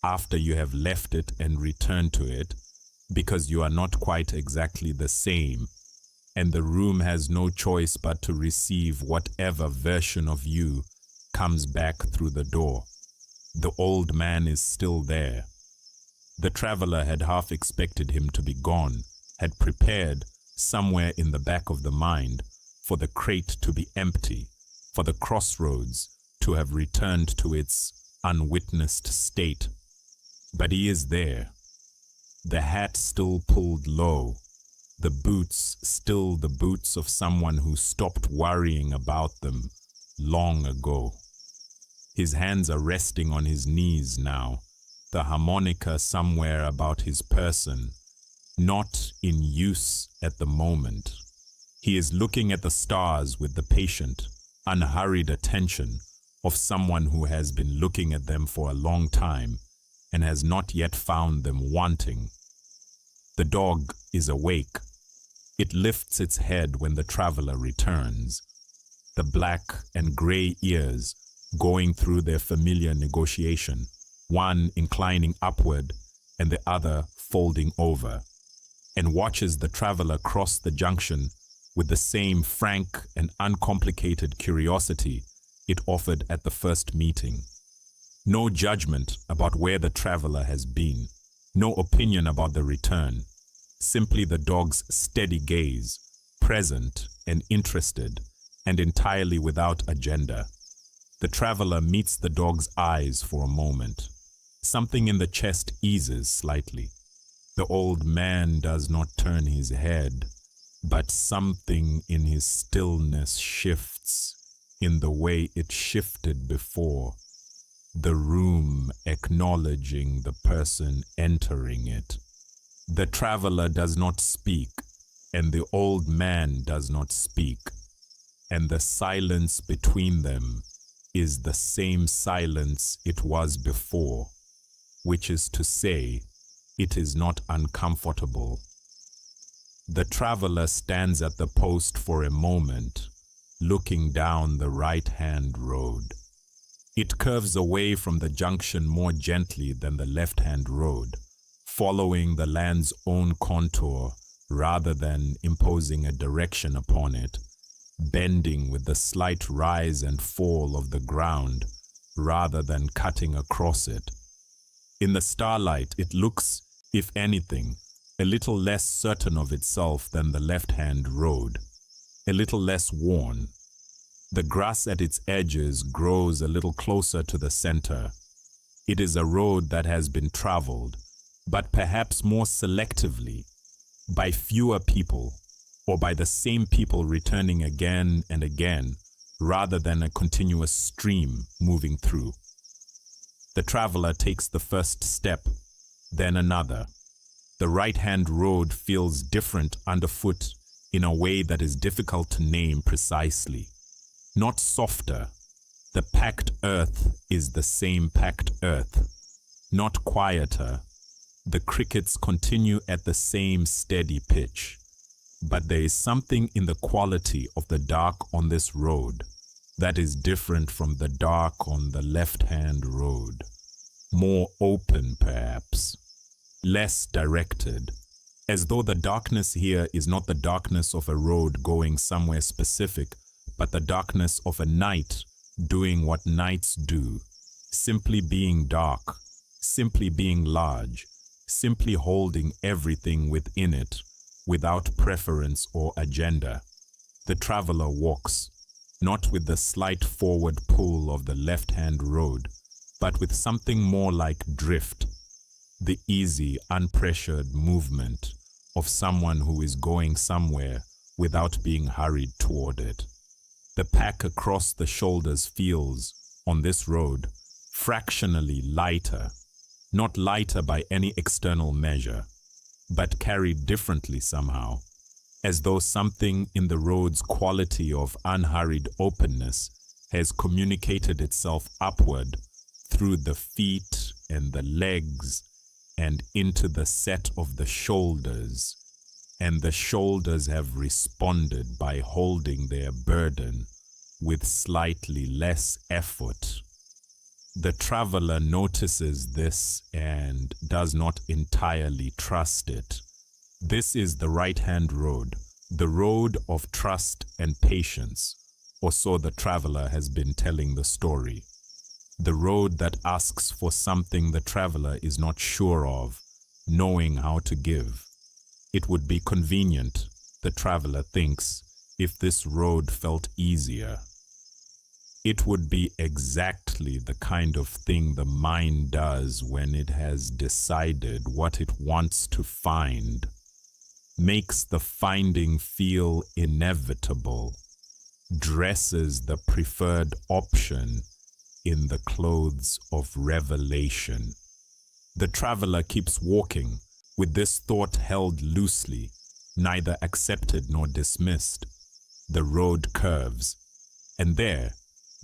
A: after you have left it and returned to it, because you are not quite exactly the same, and the room has no choice but to receive whatever version of you comes back through the door. The old man is still there. The traveler had half expected him to be gone, had prepared, somewhere in the back of the mind, for the crate to be empty, for the crossroads to have returned to its unwitnessed state. But he is there. The hat still pulled low, the boots still the boots of someone who stopped worrying about them long ago. His hands are resting on his knees now, the harmonica somewhere about his person, not in use at the moment. He is looking at the stars with the patient, unhurried attention of someone who has been looking at them for a long time and has not yet found them wanting. The dog is awake. It lifts its head when the traveler returns. The black and gray ears going through their familiar negotiation, one inclining upward and the other folding over, and watches the traveler cross the junction with the same frank and uncomplicated curiosity it offered at the first meeting. No judgment about where the traveler has been, no opinion about the return, simply the dog's steady gaze, present and interested, and entirely without agenda. The traveler meets the dog's eyes for a moment. Something in the chest eases slightly. The old man does not turn his head, but something in his stillness shifts in the way it shifted before, the room acknowledging the person entering it. The traveler does not speak, and the old man does not speak, and the silence between them is the same silence it was before, which is to say, it is not uncomfortable. The traveler stands at the post for a moment, looking down the right-hand road. It curves away from the junction more gently than the left-hand road, following the land's own contour rather than imposing a direction upon it, bending with the slight rise and fall of the ground rather than cutting across it. In the starlight, it looks, if anything, a little less certain of itself than the left-hand road, a little less worn. The grass at its edges grows a little closer to the center. It is a road that has been traveled, but perhaps more selectively, by fewer people, or by the same people returning again and again, rather than a continuous stream moving through. The traveler takes the first step, then another. The right-hand road feels different underfoot in a way that is difficult to name precisely. Not softer. The packed earth is the same packed earth. Not quieter. The crickets continue at the same steady pitch. But there is something in the quality of the dark on this road that is different from the dark on the left-hand road. More open, perhaps. Less directed. As though the darkness here is not the darkness of a road going somewhere specific, but the darkness of a night doing what nights do, simply being dark, simply being large, simply holding everything within it, without preference or agenda. The traveler walks, not with the slight forward pull of the left-hand road, but with something more like drift, the easy, unpressured movement of someone who is going somewhere without being hurried toward it. The pack across the shoulders feels, on this road, fractionally lighter, not lighter by any external measure, but carried differently somehow, as though something in the road's quality of unhurried openness has communicated itself upward through the feet and the legs and into the set of the shoulders, and the shoulders have responded by holding their burden with slightly less effort. The traveler notices this and does not entirely trust it. This is the right-hand road, the road of trust and patience, or so the traveler has been telling the story. The road that asks for something the traveler is not sure of, knowing how to give. It would be convenient, the traveler thinks, if this road felt easier. It would be exactly the kind of thing the mind does when it has decided what it wants to find. Makes the finding feel inevitable. Dresses the preferred option in the clothes of revelation. The traveler keeps walking, with this thought held loosely, neither accepted nor dismissed. The road curves, and there,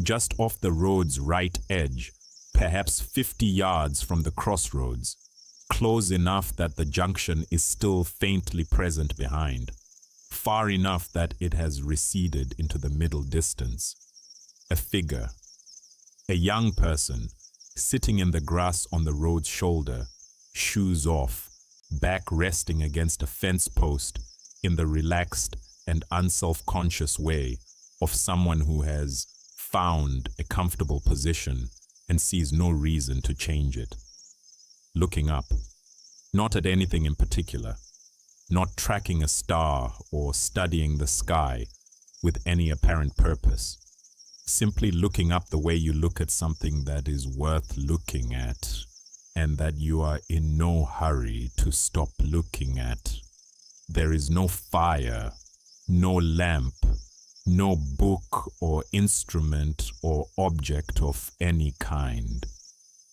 A: just off the road's right edge, perhaps 50 yards from the crossroads, close enough that the junction is still faintly present behind, far enough that it has receded into the middle distance. A figure, a young person, sitting in the grass on the road's shoulder, shoes off, back resting against a fence post in the relaxed and unself-conscious way of someone who has found a comfortable position and sees no reason to change it. Looking up, not at anything in particular, not tracking a star or studying the sky with any apparent purpose, simply looking up the way you look at something that is worth looking at and that you are in no hurry to stop looking at. There is no fire, no lamp, no book or instrument or object of any kind.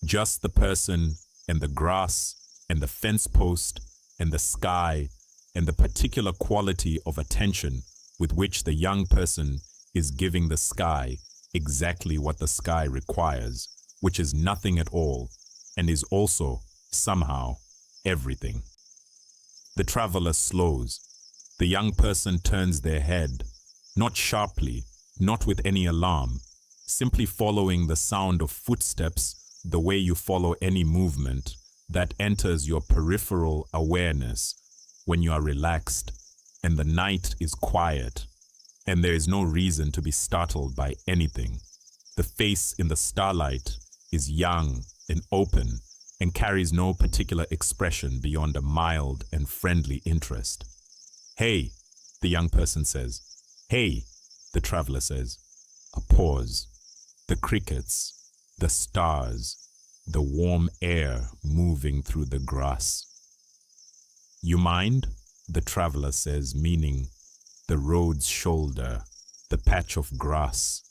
A: Just the person and the grass and the fence post and the sky and the particular quality of attention with which the young person is giving the sky exactly what the sky requires, which is nothing at all and is also, somehow, everything. The traveler slows. The young person turns their head, not sharply, not with any alarm, simply following the sound of footsteps the way you follow any movement that enters your peripheral awareness when you are relaxed and the night is quiet and there is no reason to be startled by anything. The face in the starlight is young and open and carries no particular expression beyond a mild and friendly interest. "Hey," the young person says. "Hey," the traveler says. A pause. The crickets, the stars, the warm air moving through the grass. "You mind?" the traveler says, meaning the road's shoulder, the patch of grass,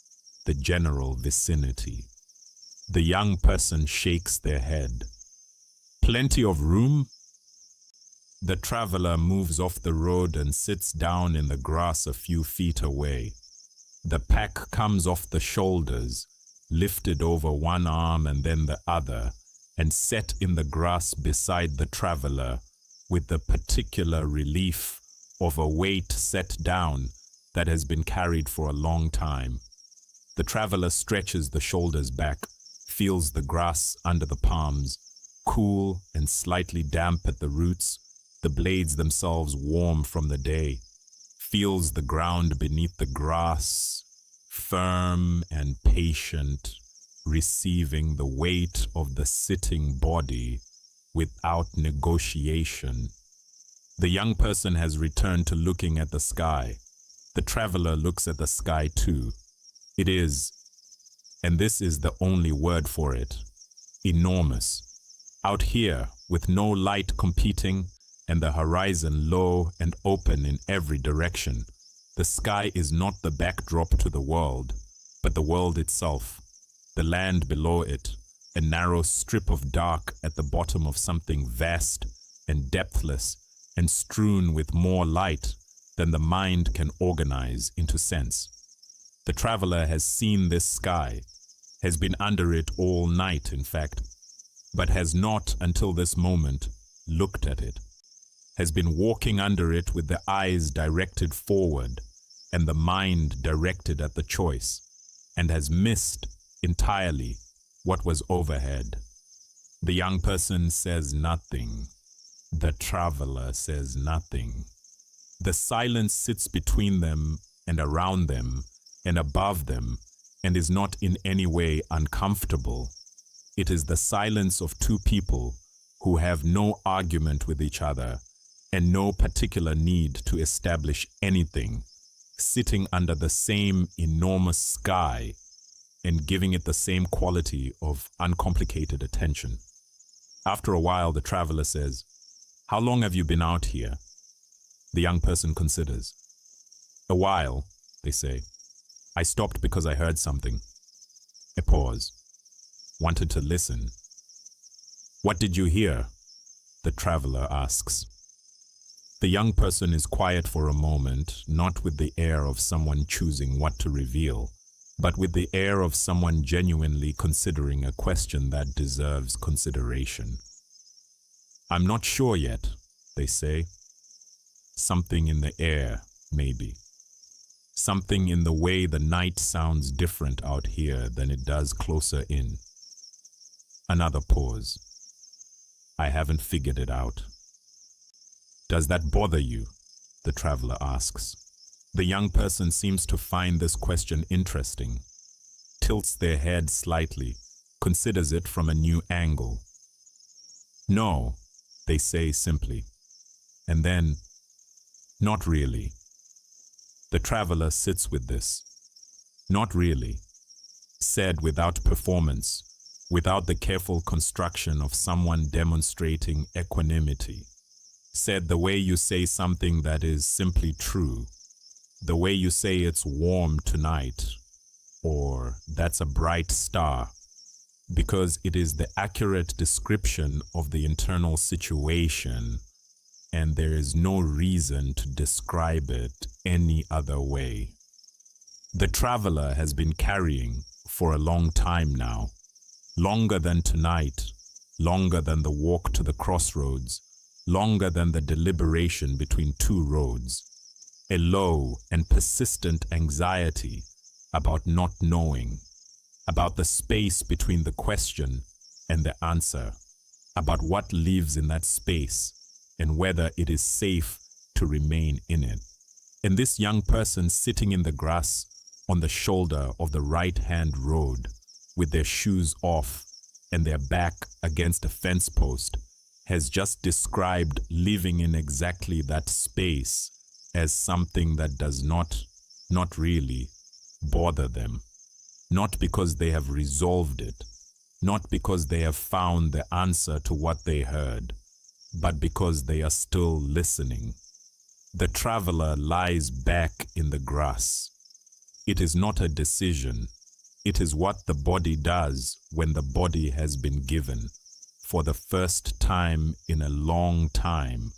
A: the general vicinity. The young person shakes their head. "Plenty of room?" The traveler moves off the road and sits down in the grass a few feet away. The pack comes off the shoulders, lifted over one arm and then the other, and set in the grass beside the traveler with the particular relief of a weight set down that has been carried for a long time. The traveler stretches the shoulders back, feels the grass under the palms, cool and slightly damp at the roots, the blades themselves warm from the day, feels the ground beneath the grass, firm and patient, receiving the weight of the sitting body without negotiation. The young person has returned to looking at the sky. The traveler looks at the sky too. It is, and this is the only word for it, enormous. Out here, with no light competing, and the horizon low and open in every direction, the sky is not the backdrop to the world, but the world itself, the land below it, a narrow strip of dark at the bottom of something vast and depthless and strewn with more light than the mind can organize into sense. The traveler has seen this sky, has been under it all night, in fact, but has not until this moment looked at it, has been walking under it with the eyes directed forward and the mind directed at the choice, and has missed entirely what was overhead. The young person says nothing. The traveler says nothing. The silence sits between them and around them and above them and is not in any way uncomfortable. It is the silence of two people who have no argument with each other and no particular need to establish anything, sitting under the same enormous sky and giving it the same quality of uncomplicated attention. After a while, the traveler says, "How long have you been out here?" The young person considers. "A while," they say. "I stopped because I heard something." A pause. "Wanted to listen." "What did you hear?" the traveler asks. The young person is quiet for a moment, not with the air of someone choosing what to reveal, but with the air of someone genuinely considering a question that deserves consideration. "I'm not sure yet," they say. Something in the air, maybe. Something in the way the night sounds different out here than it does closer in. Another pause. "I haven't figured it out." "Does that bother you?" the traveler asks. The young person seems to find this question interesting, tilts their head slightly, considers it from a new angle. "No," they say simply. And then, "Not really." The traveler sits with this. "Not really," said without performance, without the careful construction of someone demonstrating equanimity. Said the way you say something that is simply true. The way you say it's warm tonight, or that's a bright star, because it is the accurate description of the internal situation, and there is no reason to describe it any other way. The traveler has been carrying for a long time now, longer than tonight, longer than the walk to the crossroads, longer than the deliberation between two roads, a low and persistent anxiety about not knowing, about the space between the question and the answer, about what lives in that space and whether it is safe to remain in it. And this young person sitting in the grass on the shoulder of the right-hand road with their shoes off and their back against a fence post has just described living in exactly that space as something that does not really, bother them. Not because they have resolved it, not because they have found the answer to what they heard, but because they are still listening. The traveler lies back in the grass. It is not a decision. It is what the body does when the body has been given, for the first time in a long time,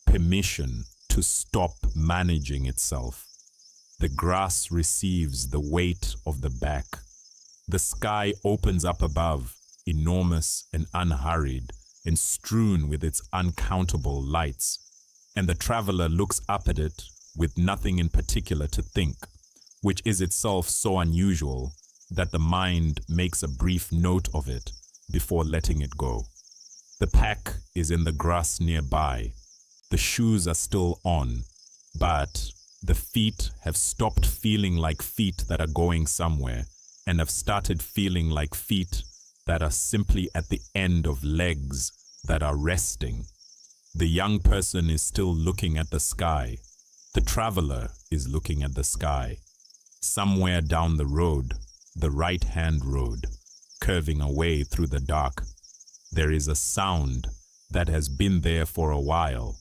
A: permission to stop managing itself. The grass receives the weight of the back. The sky opens up above, enormous and unhurried, and strewn with its uncountable lights, and the traveler looks up at it with nothing in particular to think, which is itself so unusual that the mind makes a brief note of it before letting it go. The pack is in the grass nearby. The shoes are still on, but the feet have stopped feeling like feet that are going somewhere and have started feeling like feet that are simply at the end of legs that are resting. The young person is still looking at the sky. The traveler is looking at the sky. Somewhere down the road, the right-hand road, curving away through the dark, there is a sound that has been there for a while,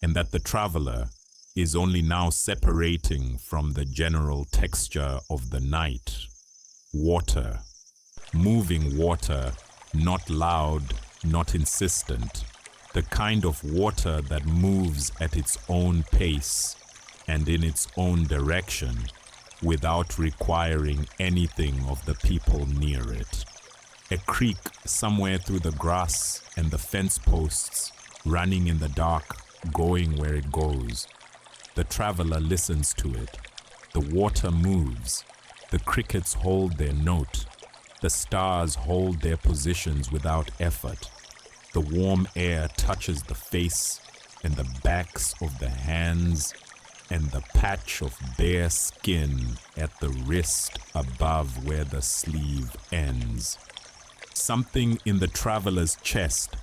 A: and that the traveler is only now separating from the general texture of the night. Water, moving water Not loud, not insistent. The kind of water that moves at its own pace and in its own direction without requiring anything of the people near it. A creek somewhere through the grass and the fence posts, running in the dark, going where it goes. The traveler listens to it. The water moves. The crickets hold their note. The stars hold their positions without effort. The warm air touches the face and the backs of the hands and the patch of bare skin at the wrist above where the sleeve ends. Something in the traveler's chest,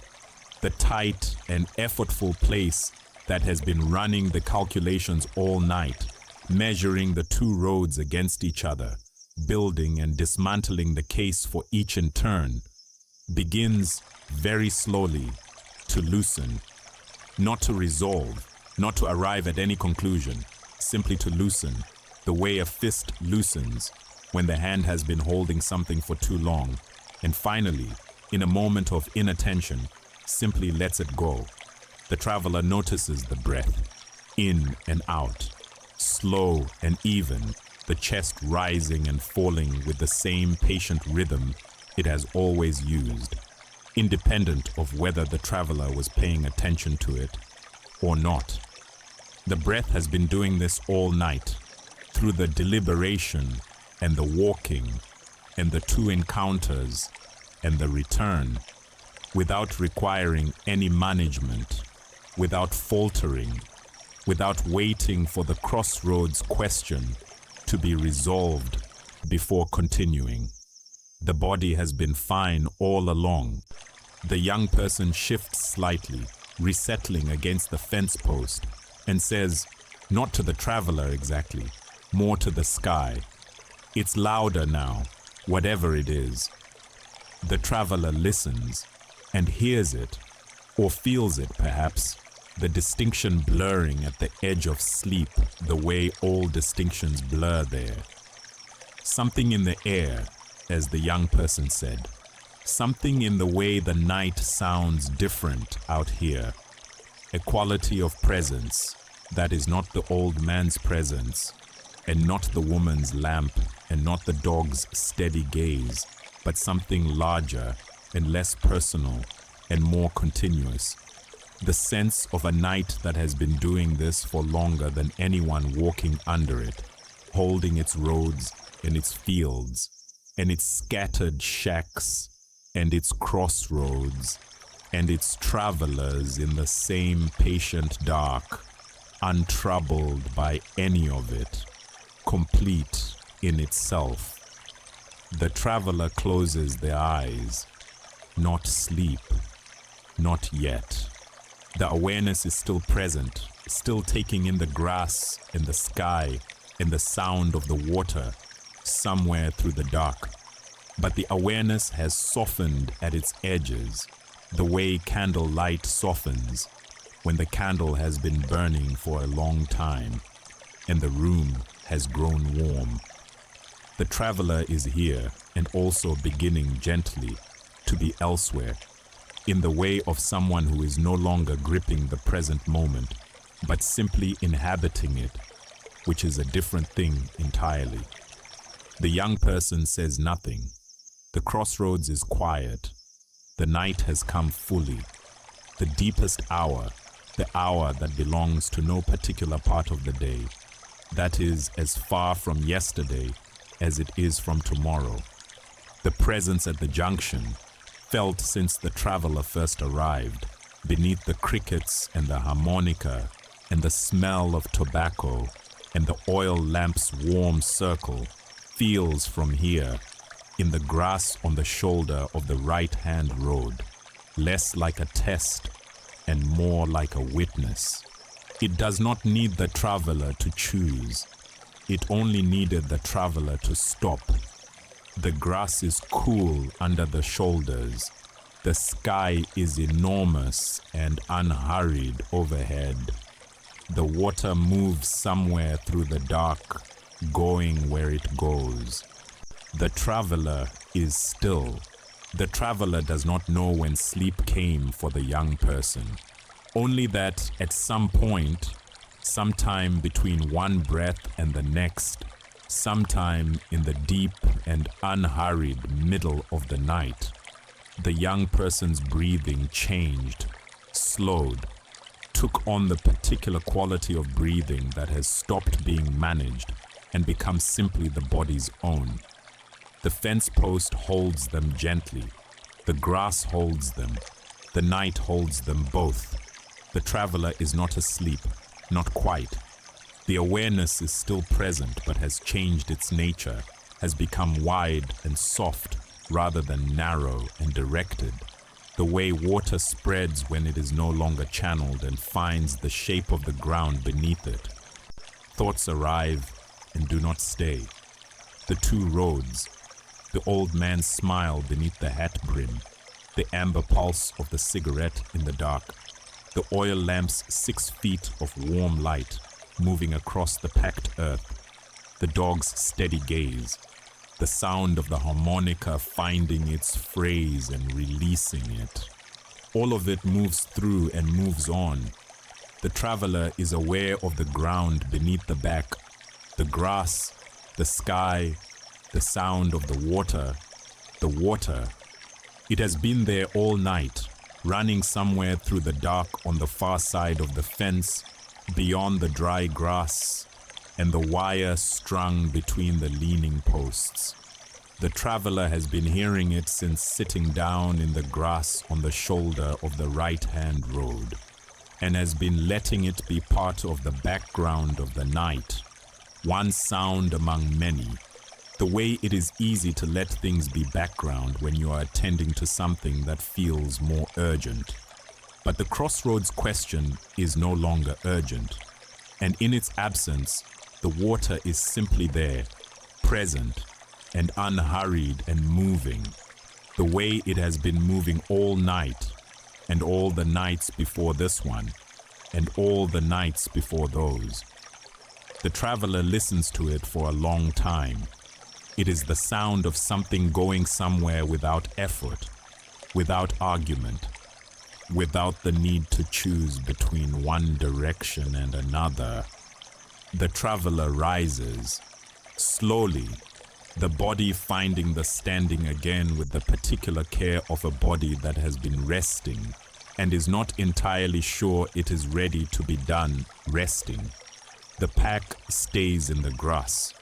A: the tight and effortful place that has been running the calculations all night, measuring the two roads against each other, building and dismantling the case for each in turn, begins very slowly to loosen, not to resolve, not to arrive at any conclusion, simply to loosen, the way a fist loosens when the hand has been holding something for too long, and finally, in a moment of inattention, simply lets it go. The traveler notices the breath, in and out, slow and even, the chest rising and falling with the same patient rhythm it has always used, independent of whether the traveler was paying attention to it or not. The breath has been doing this all night, through the deliberation and the walking and the two encounters and the return, without requiring any management, without faltering, without waiting for the crossroads question to be resolved before continuing. The body has been fine all along. The young person shifts slightly, resettling against the fence post, and says, not to the traveler exactly, more to the sky. It's louder now, whatever it is. The traveler listens and hears it, or feels it perhaps, the distinction blurring at the edge of sleep the way all distinctions blur there. Something in the air, as the young person said. Something in the way the night sounds different out here. A quality of presence that is not the old man's presence, and not the woman's lamp, and not the dog's steady gaze, but something larger and less personal and more continuous. The sense of a night that has been doing this for longer than anyone walking under it, holding its roads and its fields and its scattered shacks and its crossroads and its travelers in the same patient dark, untroubled by any of it, complete in itself. The traveler closes their eyes, not sleep, not yet. The awareness is still present, still taking in the grass and the sky and the sound of the water somewhere through the dark. But the awareness has softened at its edges, the way candlelight softens when the candle has been burning for a long time and the room has grown warm. The traveler is here and also beginning gently to be elsewhere, in the way of someone who is no longer gripping the present moment, but simply inhabiting it, which is a different thing entirely. The young person says nothing. The crossroads is quiet. The night has come fully. The deepest hour, the hour that belongs to no particular part of the day, that is as far from yesterday as it is from tomorrow. The presence at the junction, felt since the traveler first arrived, beneath the crickets and the harmonica and the smell of tobacco and the oil lamp's warm circle, feels from here, in the grass on the shoulder of the right-hand road, less like a test and more like a witness. It does not need the traveler to choose. It only needed the traveler to stop. The grass is cool under the shoulders. The sky is enormous and unhurried overhead. The water moves somewhere through the dark, going where it goes. The traveler is still. The traveler does not know when sleep came for the young person, only that at some point, sometime between one breath and the next, sometime in the deep and unhurried middle of the night, the young person's breathing changed, slowed, took on the particular quality of breathing that has stopped being managed and become simply the body's own. The fence post holds them gently. The grass holds them. The night holds them both. The traveler is not asleep, not quite. The awareness is still present but has changed its nature, has become wide and soft rather than narrow and directed. The way water spreads when it is no longer channeled and finds the shape of the ground beneath it. Thoughts arrive and do not stay. The two roads, the old man's smile beneath the hat brim, the amber pulse of the cigarette in the dark, the oil lamp's 6 feet of warm light moving across the packed earth, the dog's steady gaze, the sound of the harmonica finding its phrase and releasing it. All of it moves through and moves on. The traveler is aware of the ground beneath the back, the grass, the sky, the sound of the water. The water. It has been there all night, running somewhere through the dark on the far side of the fence, beyond the dry grass and the wire strung between the leaning posts. The traveler has been hearing it since sitting down in the grass on the shoulder of the right-hand road, and has been letting it be part of the background of the night, one sound among many. The way it is easy to let things be background when you are attending to something that feels more urgent. But the crossroads question is no longer urgent, and in its absence, the water is simply there, present and unhurried and moving, the way it has been moving all night, and all the nights before this one, and all the nights before those. The traveler listens to it for a long time. It is the sound of something going somewhere without effort, without argument, without the need to choose between one direction and another. The traveler rises, slowly, the body finding the standing again with the particular care of a body that has been resting and is not entirely sure it is ready to be done resting. The pack stays in the grass.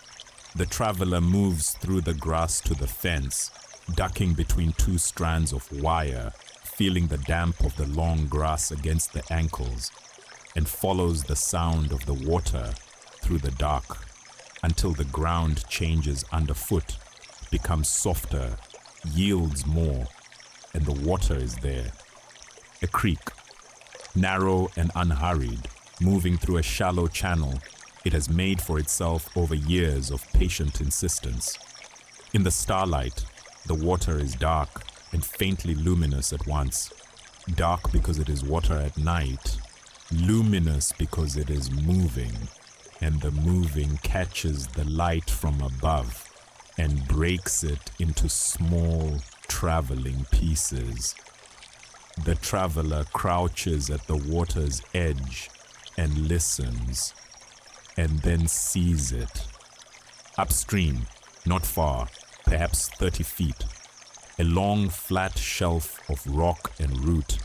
A: The traveler moves through the grass to the fence, ducking between two strands of wire, feeling the damp of the long grass against the ankles, and follows the sound of the water through the dark until the ground changes underfoot, becomes softer, yields more, and the water is there. A creek, narrow and unhurried, moving through a shallow channel it has made for itself over years of patient insistence. In the starlight, the water is dark and faintly luminous at once. Dark because it is water at night, luminous because it is moving, and the moving catches the light from above and breaks it into small traveling pieces. The traveler crouches at the water's edge and listens, and then sees it. Upstream, not far, perhaps 30 feet, a long flat shelf of rock and root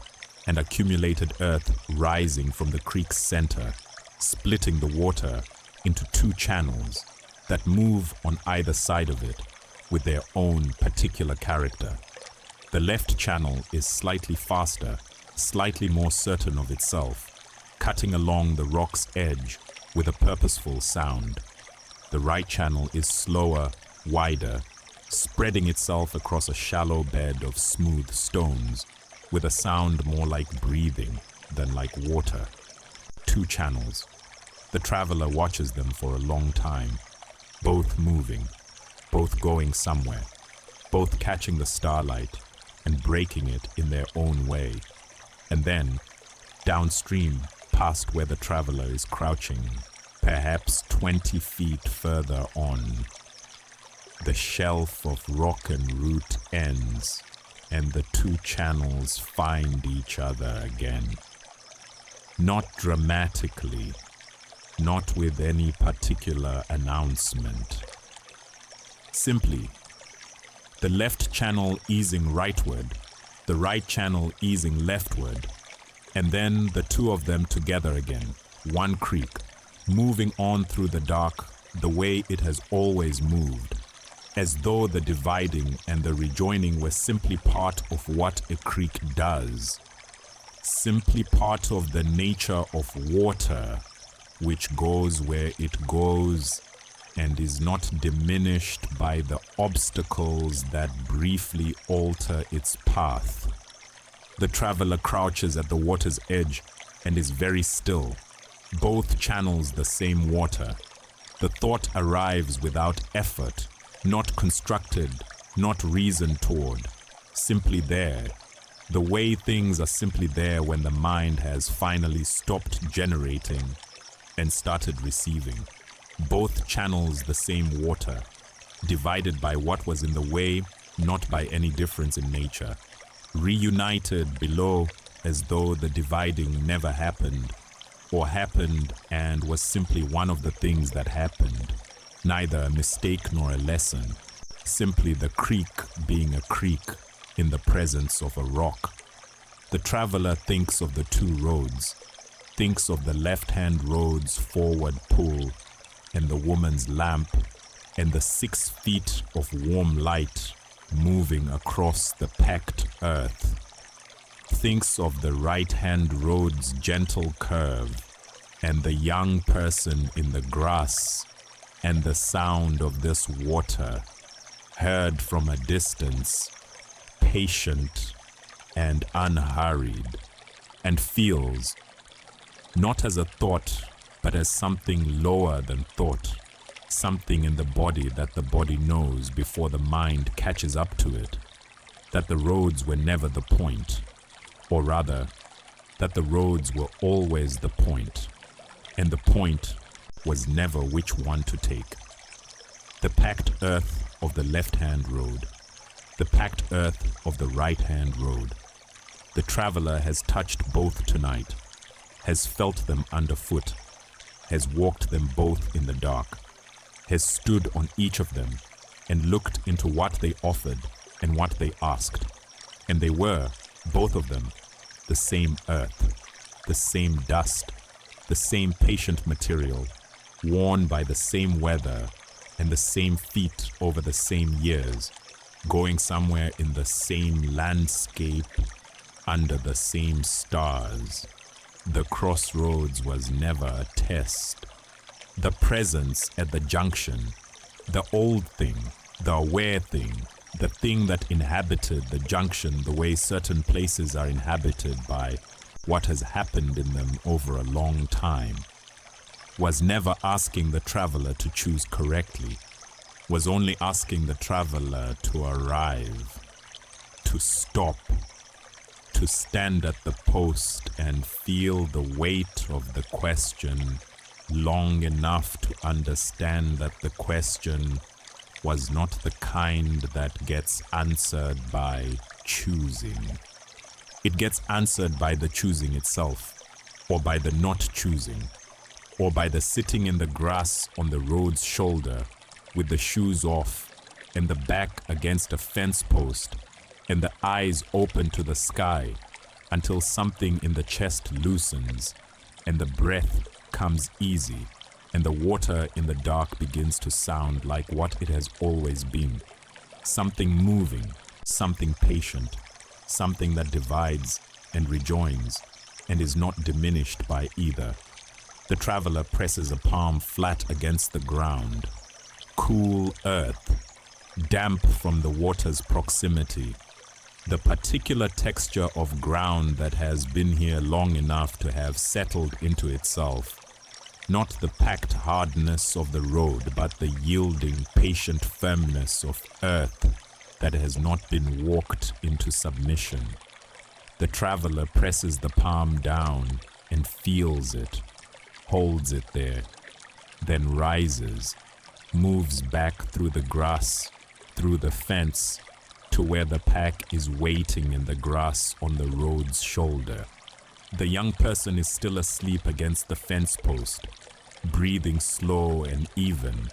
A: and accumulated earth rising from the creek's center, splitting the water into two channels that move on either side of it with their own particular character. The left channel is slightly faster, slightly more certain of itself, cutting along the rock's edge with a purposeful sound. The right channel is slower, wider, spreading itself across a shallow bed of smooth stones, with a sound more like breathing than like water. Two channels. The traveler watches them for a long time, both moving, both going somewhere, both catching the starlight and breaking it in their own way. And then, downstream, past where the traveler is crouching, perhaps 20 feet further on, the shelf of rock and root ends, and the two channels find each other again. Not dramatically, not with any particular announcement. Simply, the left channel easing rightward, the right channel easing leftward, and then the two of them together again, one creek, moving on through the dark the way it has always moved, as though the dividing and the rejoining were simply part of what a creek does, simply part of the nature of water, which goes where it goes and is not diminished by the obstacles that briefly alter its path. The traveler crouches at the water's edge and is very still. Both channels the same water. The thought arrives without effort, not constructed, not reasoned toward, simply there. The way things are simply there when the mind has finally stopped generating and started receiving. Both channels the same water, divided by what was in the way, not by any difference in nature. Reunited below as though the dividing never happened, or happened and was simply one of the things that happened, neither a mistake nor a lesson, simply the creek being a creek in the presence of a rock. The traveler thinks of the two roads, thinks of the left-hand road's forward pull, and the woman's lamp, and the 6 feet of warm light moving across the packed earth. Thinks of the right-hand road's gentle curve, and the young person in the grass, and the sound of this water, heard from a distance, patient and unhurried, and feels, not as a thought, but as something lower than thought, something in the body that the body knows before the mind catches up to it, that the roads were never the point, or rather, that the roads were always the point, and the point was never which one to take. The packed earth of the left-hand road, the packed earth of the right-hand road. The traveler has touched both tonight, has felt them underfoot, has walked them both in the dark, has stood on each of them and looked into what they offered and what they asked. And they were, both of them, the same earth, the same dust, the same patient material, worn by the same weather and the same feet over the same years, going somewhere in the same landscape, under the same stars. The crossroads was never a test. The presence at the junction, the old thing, the aware thing, the thing that inhabited the junction the way certain places are inhabited by what has happened in them over a long time, was never asking the traveler to choose correctly, was only asking the traveler to arrive, to stop, to stand at the post and feel the weight of the question long enough to understand that the question was not the kind that gets answered by choosing. It gets answered by the choosing itself, or by the not choosing, or by the sitting in the grass on the road's shoulder with the shoes off and the back against a fence post and the eyes open to the sky until something in the chest loosens and the breath comes easy and the water in the dark begins to sound like what it has always been. Something moving, something patient, something that divides and rejoins and is not diminished by either. The traveler presses a palm flat against the ground. Cool earth, damp from the water's proximity. The particular texture of ground that has been here long enough to have settled into itself. Not the packed hardness of the road, but the yielding, patient firmness of earth that has not been walked into submission. The traveler presses the palm down and feels it, holds it there, then rises, moves back through the grass, through the fence, to where the pack is waiting in the grass on the road's shoulder. The young person is still asleep against the fence post, breathing slow and even,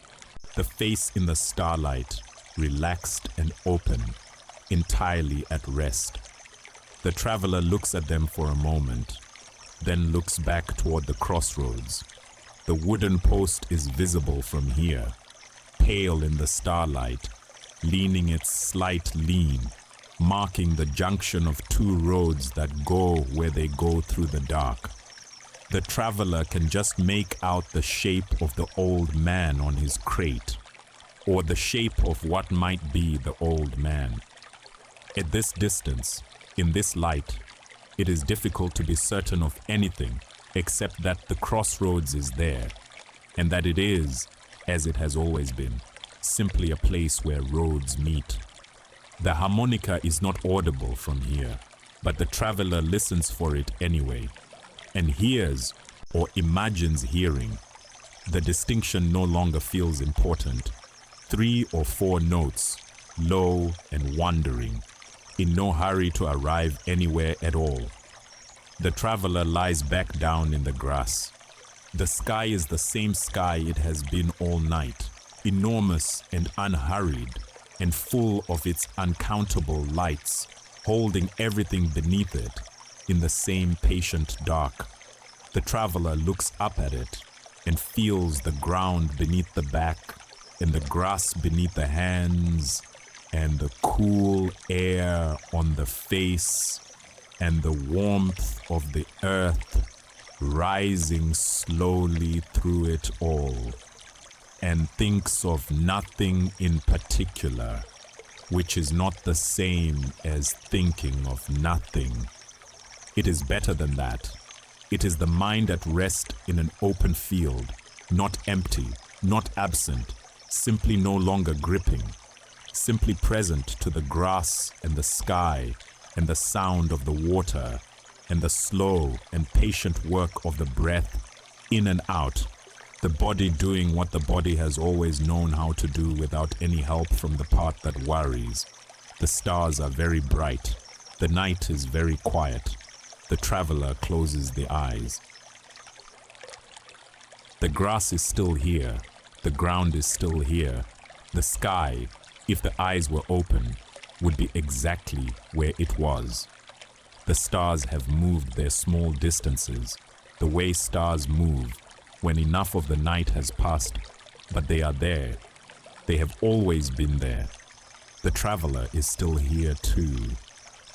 A: the face in the starlight, relaxed and open, entirely at rest. The traveler looks at them for a moment, then looks back toward the crossroads. The wooden post is visible from here, pale in the starlight, leaning its slight lean, marking the junction of two roads that go where they go through the dark. The traveler can just make out the shape of the old man on his crate, or the shape of what might be the old man. At this distance, in this light, it is difficult to be certain of anything except that the crossroads is there, and that it is, as it has always been, simply a place where roads meet. The harmonica is not audible from here, but the traveler listens for it anyway, and hears or imagines hearing. The distinction no longer feels important. 3 or 4 notes, low and wandering, in no hurry to arrive anywhere at all. The traveler lies back down in the grass. The sky is the same sky it has been all night, enormous and unhurried, and full of its uncountable lights, holding everything beneath it in the same patient dark. The traveler looks up at it and feels the ground beneath the back and the grass beneath the hands and the cool air on the face and the warmth of the earth rising slowly through it all, and thinks of nothing in particular, which is not the same as thinking of nothing. It is better than that. It is the mind at rest in an open field, not empty, not absent, simply no longer gripping, simply present to the grass and the sky and the sound of the water and the slow and patient work of the breath in and out, the body doing what the body has always known how to do without any help from the part that worries. The stars are very bright. The night is very quiet. The traveler closes the eyes. The grass is still here. The ground is still here. The sky, if the eyes were open, would be exactly where it was. The stars have moved their small distances, the way stars move when enough of the night has passed, but they are there. They have always been there. The traveler is still here too,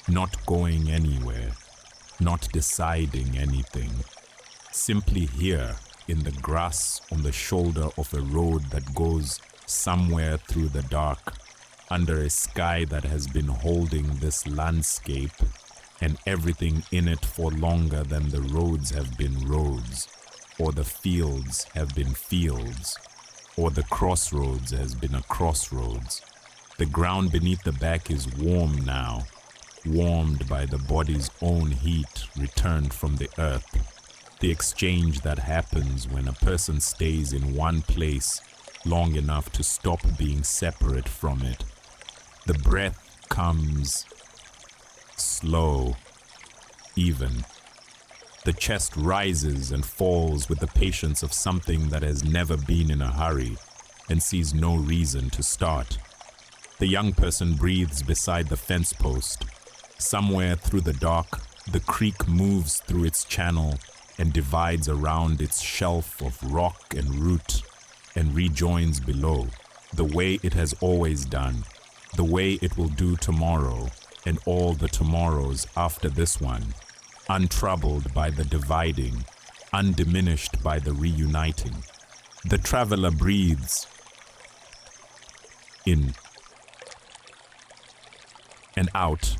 A: not going anywhere, not deciding anything, simply here in the grass on the shoulder of a road that goes somewhere through the dark, under a sky that has been holding this landscape and everything in it for longer than the roads have been roads, or the fields have been fields, or the crossroads has been a crossroads. The ground beneath the back is warm now, warmed by the body's own heat returned from the earth. The exchange that happens when a person stays in one place long enough to stop being separate from it. The breath comes slow, even. The chest rises and falls with the patience of something that has never been in a hurry and sees no reason to start. The young person breathes beside the fence post. Somewhere through the dark, the creek moves through its channel and divides around its shelf of rock and root and rejoins below, the way it has always done, the way it will do tomorrow and all the tomorrows after this one, untroubled by the dividing, undiminished by the reuniting. The traveler breathes in and out.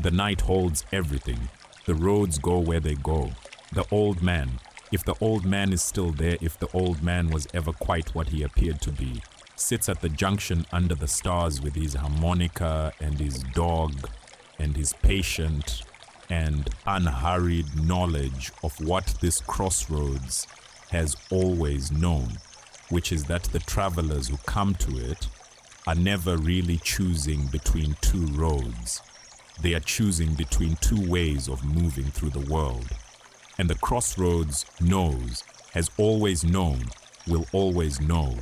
A: The night holds everything. The roads go where they go. The old man, if the old man is still there, if the old man was ever quite what he appeared to be, sits at the junction under the stars with his harmonica and his dog and his patient and unhurried knowledge of what this crossroads has always known, which is that the travelers who come to it are never really choosing between two roads. They are choosing between two ways of moving through the world. And the crossroads knows, has always known, will always know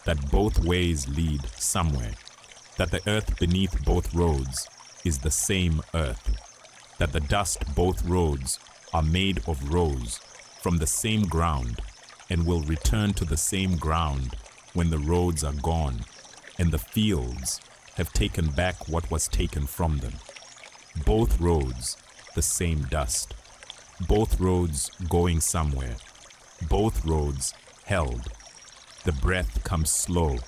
A: that both ways lead somewhere, that the earth beneath both roads is the same earth, that the dust both roads are made of rose from the same ground and will return to the same ground when the roads are gone and the fields have taken back what was taken from them. Both roads, the same dust. Both roads going somewhere. Both roads held. The breath comes slow.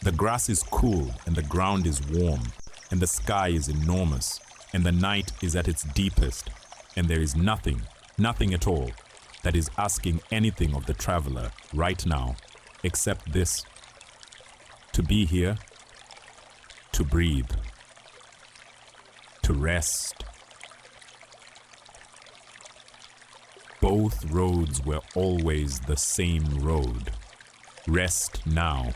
A: The grass is cool and the ground is warm and the sky is enormous and the night is at its deepest and there is nothing, nothing at all that is asking anything of the traveler right now except this: to be here, to breathe, to rest. Both roads were always the same road. Rest now.